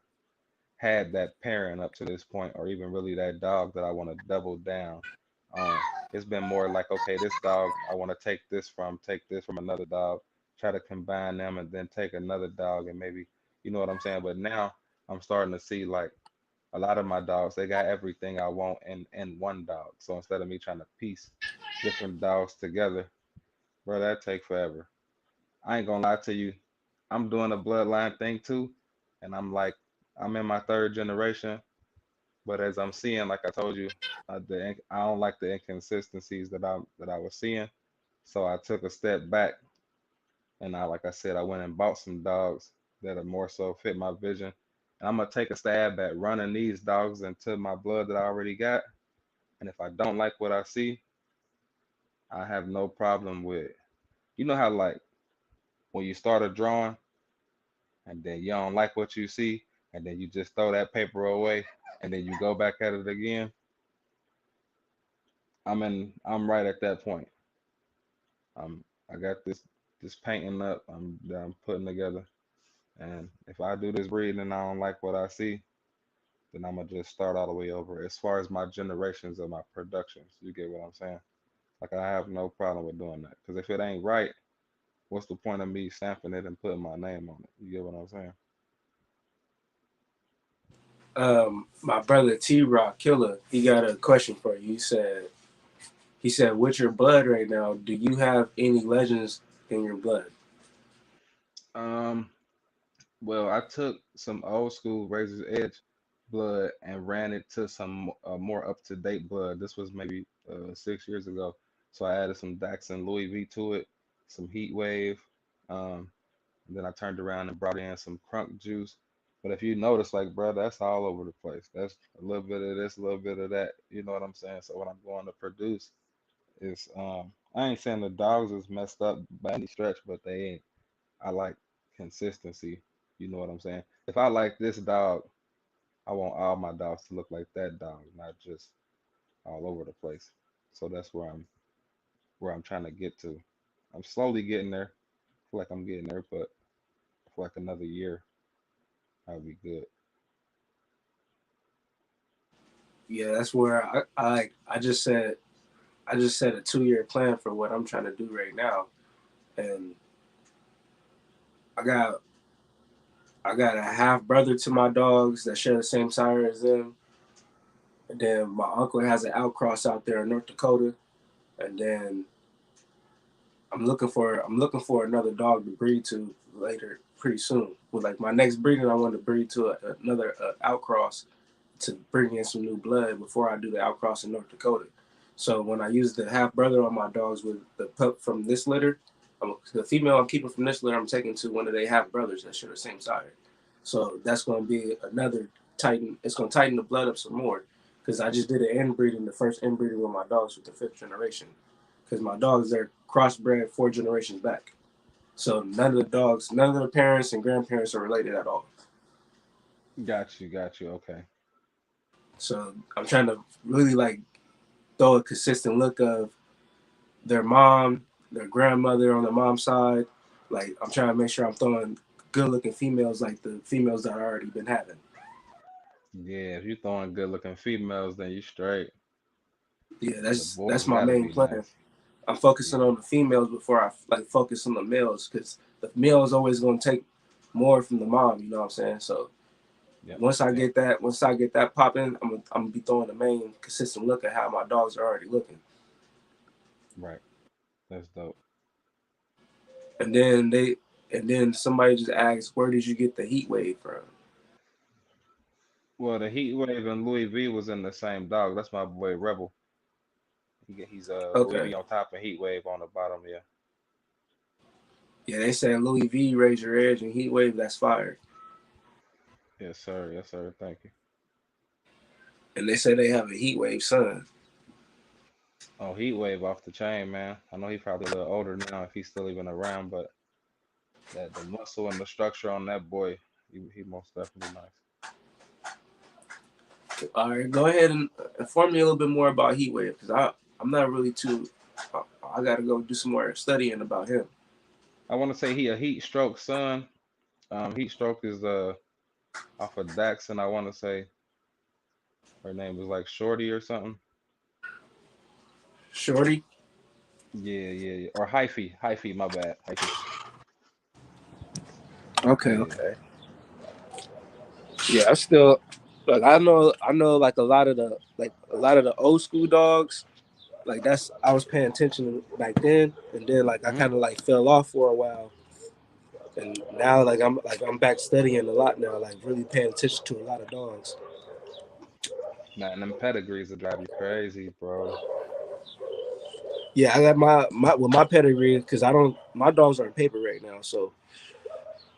had that parent up to this point, or even really that dog that I want to double down on. It's been more like, okay, this dog, I want to take this from another dog, try to combine them, and then take another dog and maybe, you know what I'm saying? But now I'm starting to see like a lot of my dogs, they got everything I want in one dog. So instead of me trying to piece different dogs together, bro, that take forever. I ain't gonna lie to you. I'm doing a bloodline thing too, and I'm in my third generation. But as I'm seeing, like I told you, I don't like the inconsistencies that I was seeing. So I took a step back, and like I said, I went and bought some dogs that are more so fit my vision. And I'm gonna take a stab at running these dogs into my blood that I already got. And if I don't like what I see, I have no problem with. You know how like when you start a drawing and then you don't like what you see, and then you just throw that paper away, and then you go back at it again. I'm right at that point. I got this painting up that I'm putting together. And if I do this breeding and I don't like what I see, then I'm gonna just start all the way over. As far as my generations of my productions, you get what I'm saying? Like I have no problem with doing that. Because if it ain't right, what's the point of me stamping it and putting my name on it? You get what I'm saying? My brother T Rock Killer, he got a question for you. He said, with your blood right now, do you have any legends in your blood? Um, well, I took some old school Razor's Edge blood and ran it to some more up to date blood. This was maybe 6 years ago. So I added some Dax and Louis V to it, some Heat Wave. Um, and then I turned around and brought in some Crunk juice. But if you notice, like, bro, that's all over the place. That's a little bit of this, a little bit of that. You know what I'm saying? So when I'm going to produce, it's I ain't saying the dogs is messed up by any stretch, but they ain't. I like consistency. You know what I'm saying? If I like this dog, I want all my dogs to look like that dog, not just all over the place. So that's where I'm trying to get to. I'm slowly getting there. I feel like I'm getting there, but for like another year, I'll be good. Yeah, that's where I just set a 2 year plan for what I'm trying to do right now, and I got I got a half brother to my dogs that share the same sire as them. And then my uncle has an outcross out there in North Dakota. And then I'm looking for another dog to breed to later pretty soon. With like my next breeding, I want to breed to another outcross to bring in some new blood before I do the outcross in North Dakota. So when I use the half brother on my dogs with the pup from this litter, the female I'm keeping from this litter, I'm taking to one of their half brothers that share the same sire. So that's going to be another tighten. It's going to tighten the blood up some more because I just did an inbreeding, the first inbreeding with my dogs with the fifth generation. Because my dogs are crossbred 4 generations back. So none of the dogs, none of their parents and grandparents are related at all. Got you. Okay. So I'm trying to really like throw a consistent look of their mom, their grandmother on the mom's side. Like I'm trying to make sure I'm throwing good looking females like the females that I already been having. Yeah, if you throwing good looking females, then you straight. Yeah, The that's boys my gotta main be plan. nice. I'm focusing Yeah. on the females before I like focus on the males because the male is always going to take more from the mom. You know what I'm saying? So Yep. Yep. once I get that popping, I'm gonna be throwing the main consistent look at how my dogs are already looking. Right. That's dope. And then somebody just asks, where did you get the heat wave from? Well, the Heat Wave and Louis V was in the same dog. That's my boy Rebel. He's Louis Okay. V on top and Heat Wave on the bottom. Yeah. Yeah, they say Louis V raise your edge and heat wave, that's fire. Yes, sir. Yes, sir. Thank you. And they say they have a heat wave son. Oh, Heat Wave off the chain, man. I know he's probably a little older now if he's still even around, but that the muscle and the structure on that boy, he most definitely nice. All right, go ahead and inform me a little bit more about heat wave because I'm not really too. I got to go do some more studying about him. I want to say he a Heat Stroke son. Heat Stroke is off of Daxon. I want to say her name was like Shorty or something. Shorty. Yeah. Or Hyphy, my bad. Hyphy. Okay, Yeah. okay. Yeah, I still like I know like a lot of the old school dogs. Like that's I was paying attention back then, and then like I Hmm. kind of like fell off for a while, and now like I'm back studying a lot now, like really paying attention to a lot of dogs. Man, them pedigrees will drive you crazy, bro. Yeah, I got my with my pedigree because I don't my dogs are in paper right now. So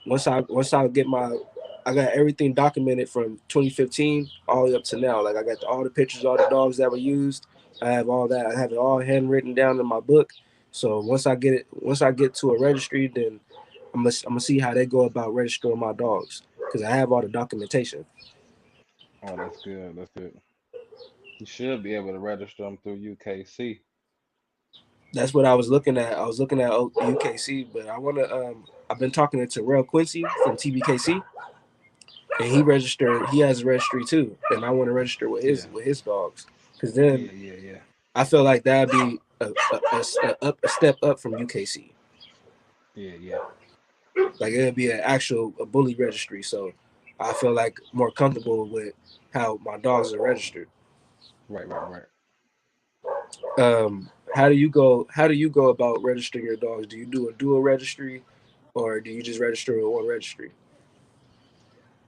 once I get my I got everything documented from 2015 all the way up to now. Like I got all the pictures, all the dogs that were used. I have all that. I have it all handwritten down in my book. So once I get to a registry, then I'm gonna see how they go about registering my dogs because I have all the documentation. Oh, that's good. That's good. You should be able to register them through UKC. That's what I was looking at. I was looking at UKC, but I want to. I've been talking to Terrell Quincy from TBKC, and he registered. He has a registry too, and I want to register with Yeah. his dogs, because then Yeah. I feel like that'd be a step up from UKC. Yeah. Like it'd be an actual a bully registry, so I feel like more comfortable with how my dogs are registered. Right. How do you go? How do you go about registering your dogs? Do you do a dual registry, or do you just register with one registry?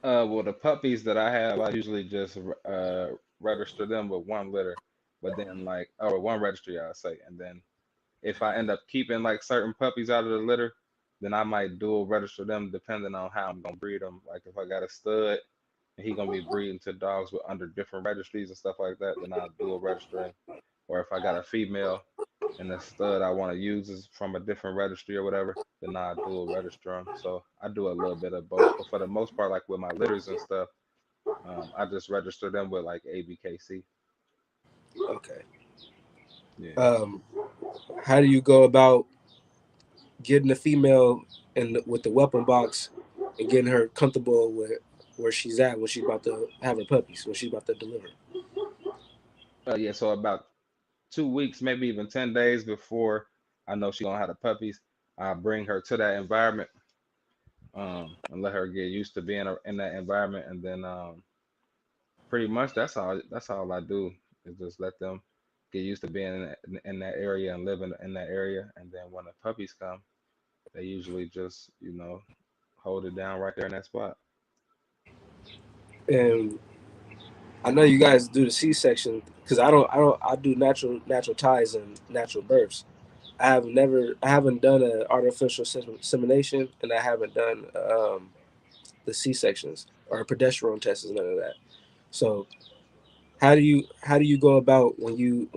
Well, the puppies that I have, I usually just register them with one litter, but then like, or one registry, I say, and then if I end up keeping like certain puppies out of the litter, then I might dual register them depending on how I'm gonna breed them. Like if I got a stud and he gonna be breeding to dogs with under different registries and stuff like that, then I'll dual register him. Or if I got a female and the stud I want to use is from a different registry or whatever, then I dual register them. So I do a little bit of both, but for the most part, like with my litters and stuff, I just register them with like ABKC. Okay. Yeah. Um, how do you go about getting the female with the weapon box and getting her comfortable with where she's at when she's about to have her puppies, when she's about to deliver? Yeah. So about 2 weeks, maybe even 10 days before I know she gonna have the puppies, I bring her to that environment and let her get used to being in that environment, and then pretty much that's all I do is just let them get used to being in that area and living in that area, and then when the puppies come, they usually just hold it down right there in that spot. And I know you guys do the C-section because I do natural ties and natural births. I haven't done an artificial insemination, and I haven't done the C-sections or progesterone tests, none of that. So how do you go about when you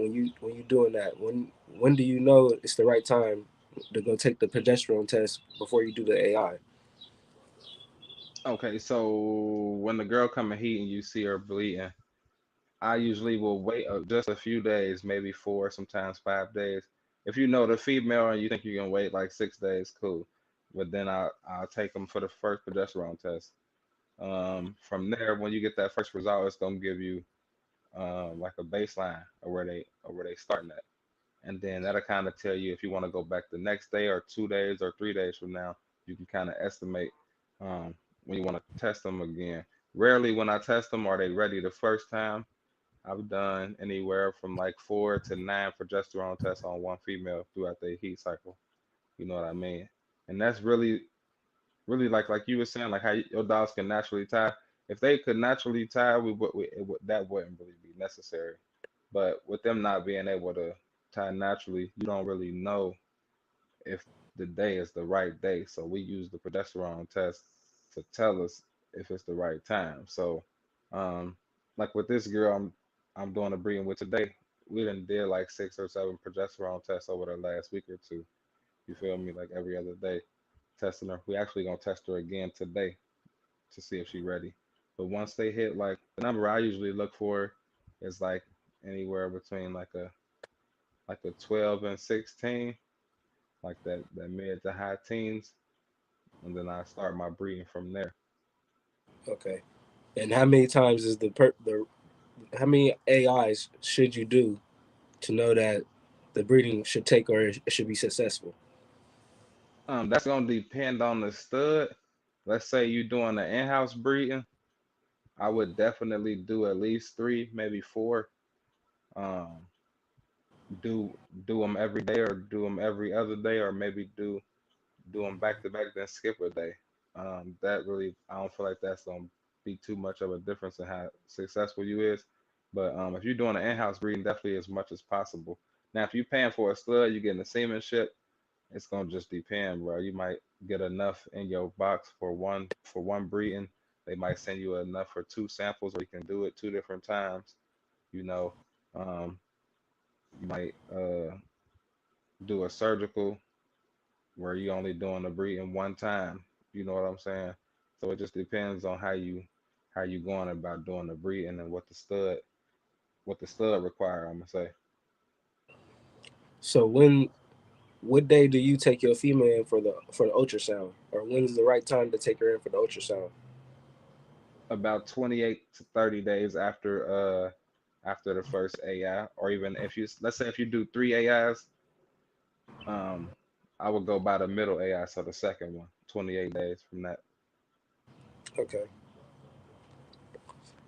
doing that? When do you know it's the right time to go take the progesterone test before you do the AI? Okay, so when the girl come and heat and you see her bleeding, I usually will wait just a few days, maybe 4, sometimes 5 days. If you know the female and you think you can wait like 6 days, cool. But then I'll take them for the first progesterone test. From there, when you get that first result, it's gonna give you like a baseline of where they starting at, and then that'll kind of tell you if you want to go back the next day or 2 days or 3 days from now. You can kind of estimate um, when you want to test them again. Rarely when I test them are they ready the first time. I've done anywhere from like 4 to 9 progesterone tests on one female throughout their heat cycle. You know what I mean? And that's really like you were saying, like how your dogs can naturally tie. If they could naturally tie, that wouldn't really be necessary. But with them not being able to tie naturally, you don't really know if the day is the right day. So we use the progesterone test to tell us if it's the right time. So, um, like with this girl, I'm doing a breeding with today. We done did like 6 or 7 progesterone tests over the last week or two. You feel me? Like every other day, testing her. We actually gonna test her again today to see if she ready. But once they hit like the number I usually look for is like anywhere between like a 12 and 16, like that mid to high teens, and then I start my breeding from there. Okay. And how many times is the how many AIs should you do to know that the breeding should take or it should be successful? That's gonna depend on the stud. Let's say you're doing the in-house breeding, I would definitely do at least 3, maybe 4. Um, do do them every day or do them every other day, or maybe do them back to back, then skip a day. That really, I don't feel like that's gonna be too much of a difference in how successful you is. But if you're doing an in-house breeding, definitely as much as possible. Now, if you're paying for a stud, you're getting the semenship. It's gonna just depend, bro. You might get enough in your box for one breeding. They might send you enough for 2 samples, or you can do it 2 different times. You know, um, you might do a surgical where you only doing the breeding one time. You know what I'm saying? So it just depends on how you going about doing the breeding and what the stud require. I'm gonna say So what day do you take your female in for the ultrasound, or when's the right time to take her in for the ultrasound? about 28 to 30 days after the first AI, or even if you let's say if you do 3 AIs, um, I would go by the middle AI, so the second one, 28 days from that. Okay.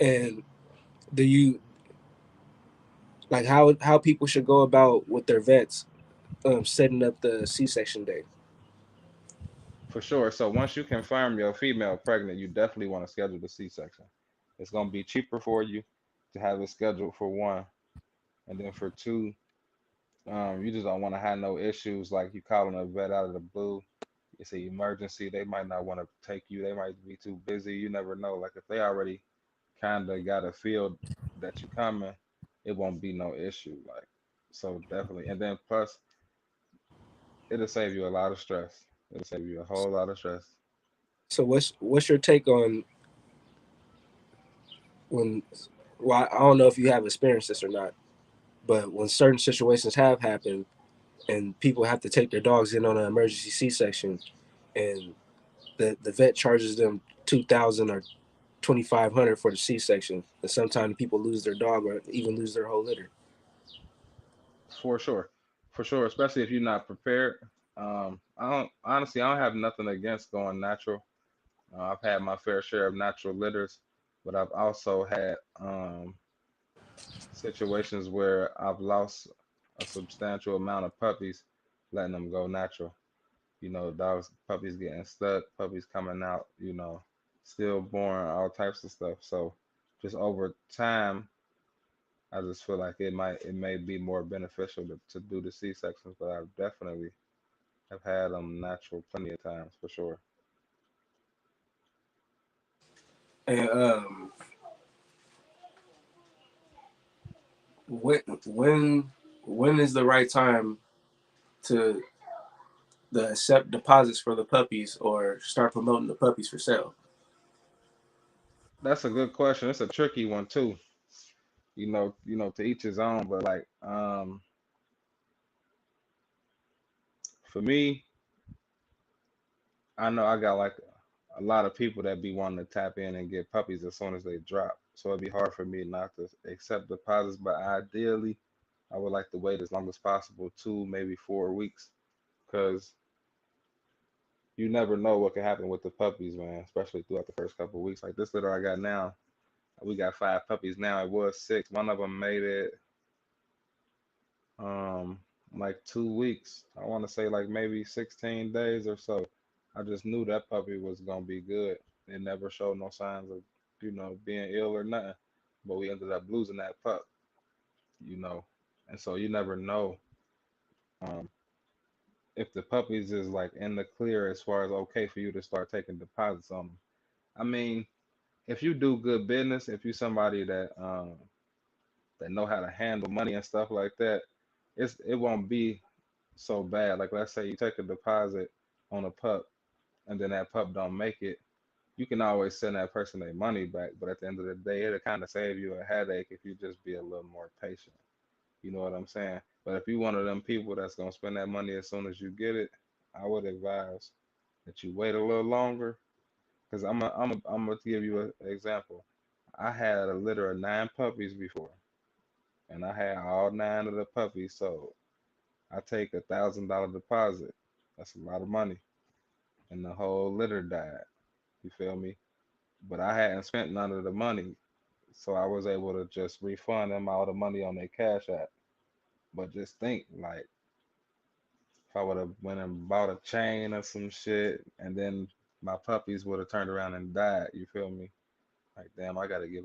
And do you like how people should go about with their vets setting up the C-section day? For sure. So once you confirm your female pregnant, you definitely want to schedule the C-section. It's gonna be cheaper for you to have it scheduled for one, and then for two, you just don't want to have no issues like you calling a vet out of the blue. It's an emergency. They might not want to take you. They might be too busy. You never know. Like if they already kind of got a feel that you coming, it won't be no issue. Like so definitely. And then plus, it'll save you a lot of stress. It'll save you a whole lot of stress. So what's your take on when? Well, I don't know if you have experienced this or not, but when certain situations have happened and people have to take their dogs in on an emergency C-section, and the vet charges them 2,000 or 2,500 for the C-section, and sometimes people lose their dog or even lose their whole litter. For sure, for sure. Especially if you're not prepared. I don't honestly. I don't have nothing against going natural. I've had my fair share of natural litters, but I've also had situations where I've lost a substantial amount of puppies, letting them go natural. Dogs, puppies getting stuck, puppies coming out, stillborn, all types of stuff. So just over time, I just feel like it may be more beneficial to do the C sections, but I definitely have had them natural plenty of times for sure. And when when when is the right time to accept deposits for the puppies or start promoting the puppies for sale? That's a good question. It's a tricky one too. To each his own, but like for me, I know I got like a lot of people that be wanting to tap in and get puppies as soon as they drop. So it'd be hard for me not to accept deposits, but ideally I would like to wait as long as possible, 2, maybe 4 weeks, because you never know what can happen with the puppies, man, especially throughout the first couple of weeks. Like this litter I got now, we got 5 puppies now. It was six. One of them made it um like 2 weeks. I want to say like maybe 16 days or so. I just knew that puppy was gonna be good. It never showed no signs of, being ill or nothing. But we ended up losing that pup, you know. And so you never know um if the puppies is like in the clear as far as okay for you to start taking deposits on them. I mean, if you do good business, if you somebody that know how to handle money and stuff like that, it won't be so bad. Like let's say you take a deposit on a pup and then that pup don't make it, you can always send that person their money back. But at the end of the day, it'll kind of save you a headache if you just be a little more patient. You know what I'm saying? But if you one of them people that's gonna spend that money as soon as you get it, I would advise that you wait a little longer. Cause I'm gonna give you an example. I had a litter of 9 puppies before, and I had all 9 of the puppies sold. I take $1,000 deposit. That's a lot of money, and the whole litter died. You feel me? But I hadn't spent none of the money, so I was able to just refund them all the money on their cash app. But just think, like, if I would have went and bought a chain or some shit, and then my puppies would have turned around and died. You feel me? Like, damn, I gotta give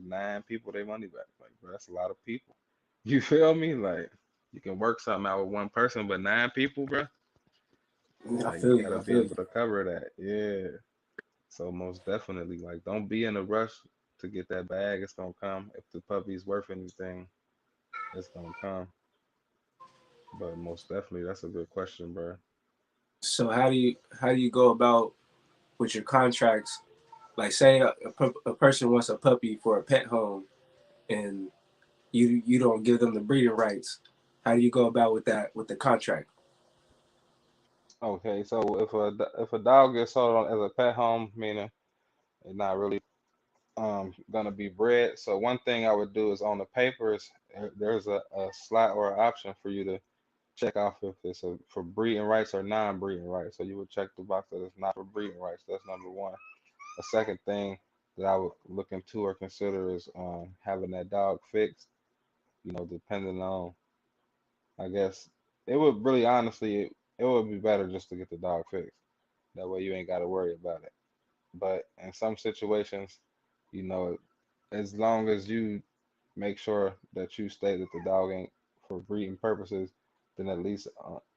9 people their money back. Like, bro, that's a lot of people. You feel me? Like, you can work something out with one person, but 9 people, bro. I Like, you feel you. gotta I be feel able you. to cover that. Yeah. So most definitely, like, don't be in a rush to get that bag. It's gonna come. If the puppy's worth anything, it's gonna come. But most definitely, that's a good question, bro. So how do you go about with your contracts? Like, say a person wants a puppy for a pet home, and you don't give them the breeding rights. How do you go about with that with the contract? Okay, so if a dog gets sold on as a pet home, meaning it's not really gonna be bred. So one thing I would do is on the papers, there's a slot or an option for you to check off if it's for breeding rights or non-breeding rights. So you would check the box that it's not for breeding rights. That's number one. A second thing that I would look into or consider is having that dog fixed. Depending on, I guess it would really honestly it would be better just to get the dog fixed. That way you ain't got to worry about it. But in some situations, you know, as long as you make sure that you state that the dog ain't for breeding purposes, then at least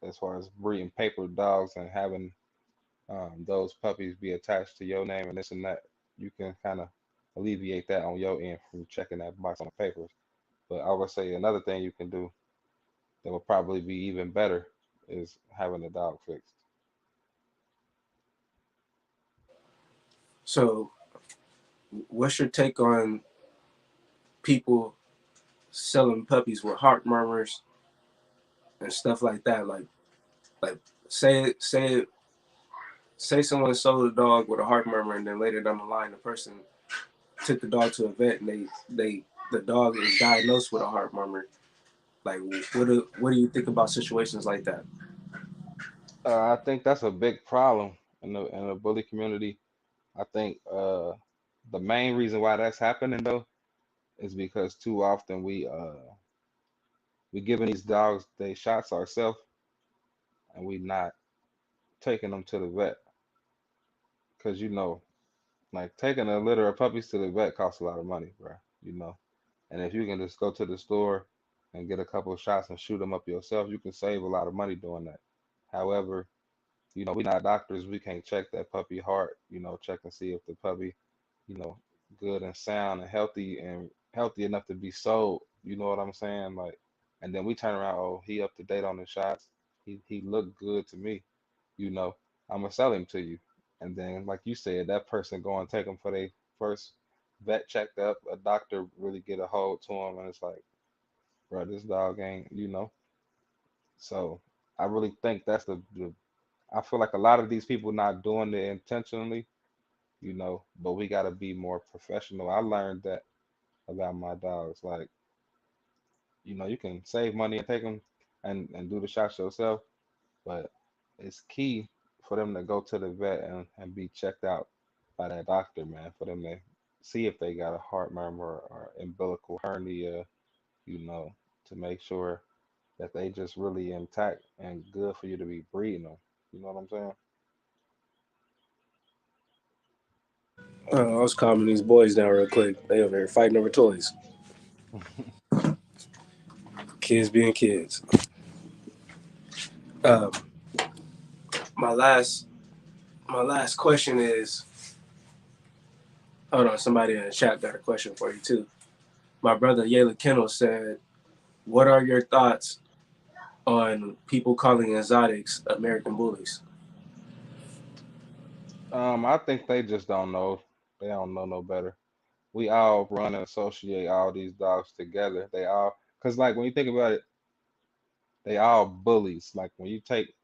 as far as breeding paper dogs and having those puppies be attached to your name and this and that, you can kind of alleviate that on your end from checking that box on the papers. But I would say another thing you can do that would probably be even better is having the dog fixed. So, what's your take on people selling puppies with heart murmurs and stuff like that? Like say someone sold a dog with a heart murmur, and then later down the line, the person took the dog to a vet, and the dog is diagnosed with a heart murmur. Like, what do you think about situations like that? I think that's a big problem in the bully community. I think the main reason why that's happening though is because too often we giving these dogs they shots ourselves and we not taking them to the vet because like taking a litter of puppies to the vet costs a lot of money, bro. And if you can just go to the store and get a couple of shots and shoot them up yourself, you can save a lot of money doing that. However, we not doctors. We can't check that puppy heart, check and see if the puppy, you know, good and sound and healthy enough to be sold. You know what I'm saying? Like, and then we turn around, oh, he up to date on the shots. He looked good to me. You know, I'm gonna sell him to you. And then, like you said, that person go and take him for their first vet checkup. A doctor really get a hold to him, and it's like, bro, this dog ain't, So I really think that's the I feel like a lot of these people not doing it intentionally, but we got to be more professional. I learned that about my dogs. Like, you can save money and take them and do the shots yourself, but it's key for them to go to the vet and be checked out by that doctor, man, for them to see if they got a heart murmur or umbilical hernia, you know, to make sure that they just really intact and good for you to be breeding them. You know what I'm saying? I was calming these boys down real quick. They over here fighting over toys. Kids being kids. Um, my last my last question is, hold on, somebody in the chat got a question for you too. My brother Yayla Kendall said, "What are your thoughts on people calling exotics American bullies?" I think they just don't know. They don't know no better. We all run and associate all these dogs together. They all, cause like when you think about it, they all bullies. Like when you take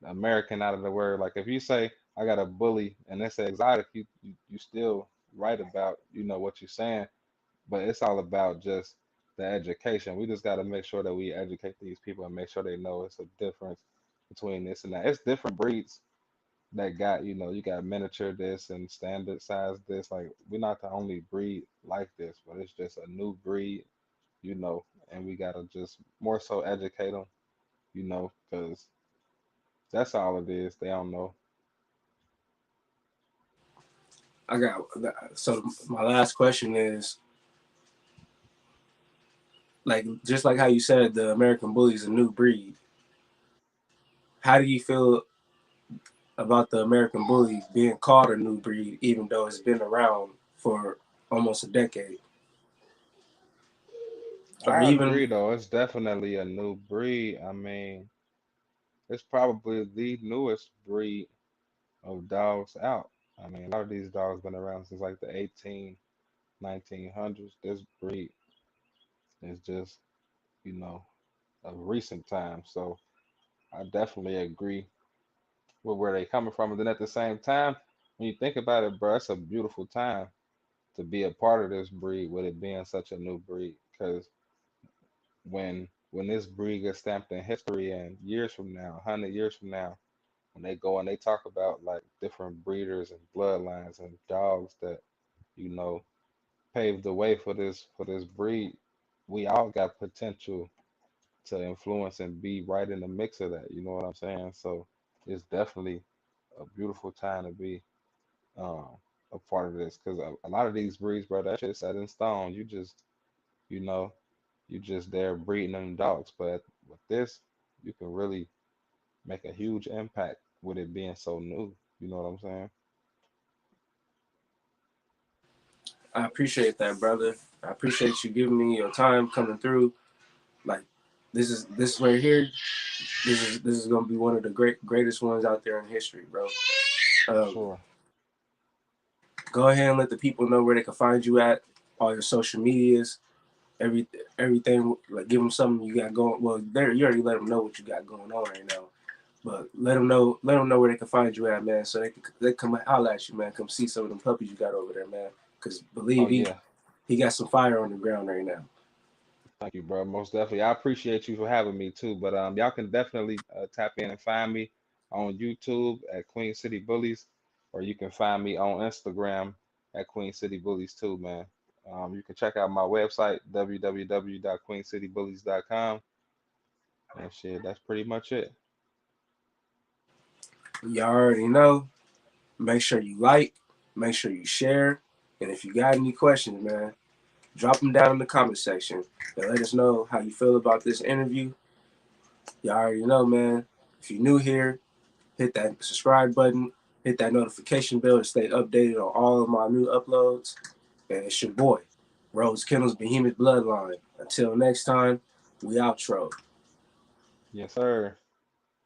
American out of the word, like if you say I got a bully and they say exotic, you still right about what you're saying, but it's all about just the education. We just got to make sure that we educate these people and make sure they know it's a difference between this and that. It's different breeds that got, you got miniature this and standard size this. Like we're not the only breed like this, but it's just a new breed, and we gotta just more so educate them, because that's all it is. They don't know. I got so my last question is, like, just like how you said the American bully is a new breed. How do you feel about the American bully being called a new breed, even though it's been around for almost a decade, or I even agree though. It's definitely a new breed. I mean, it's probably the newest breed of dogs out. I mean, a lot of these dogs been around since like the 1900s. This breed is just, you know, of recent times. So I definitely agree with where they coming from. And then at the same time, when you think about it, bro, it's a beautiful time to be a part of this breed with it being such a new breed. Because when this breed gets stamped in history and years from now, 100 years from now, when they go and they talk about like different breeders and bloodlines and dogs that you know paved the way for this breed, we all got potential to influence and be right in the mix of that. You know what I'm saying? So it's definitely a beautiful time to be um, a part of this because a lot of these breeds, bro, that shit set in stone. You know, you just there breeding them dogs, but with this, you can really make a huge impact with it being so new. You know what I'm saying? I appreciate that, brother. I appreciate you giving me your time coming through. Like, this right here. This is gonna be one of the greatest ones out there in history, bro. For Um, sure. Go ahead and let the people know where they can find you at, all your social medias, every everything. Like, give them something you got going. Well, there you already let them know what you got going on right now. But let them know where they can find you at, man, so they come holler at you, man. Come see some of them puppies you got over there, man. Because Oh believe yeah. he got some fire on the ground right now. Thank you, bro. Most definitely. I appreciate you for having me too. But y'all can definitely tap in and find me on YouTube at Queen City Bullies. or you can find me on Instagram at Queen City Bullies too, man. You can check out my website, www.queencitybullies.com. And shit, that's pretty much it. Y'all already know. Make sure you like, make sure you share, and if you got any questions, man, drop them down in the comment section and let us know how you feel about this interview. Y'all already know, man. If you're new here, hit that subscribe button, hit that notification bell to stay updated on all of my new uploads. And it's your boy, Rose Kennels Behemoth Bloodline. Until next time, we outro. Yes, sir.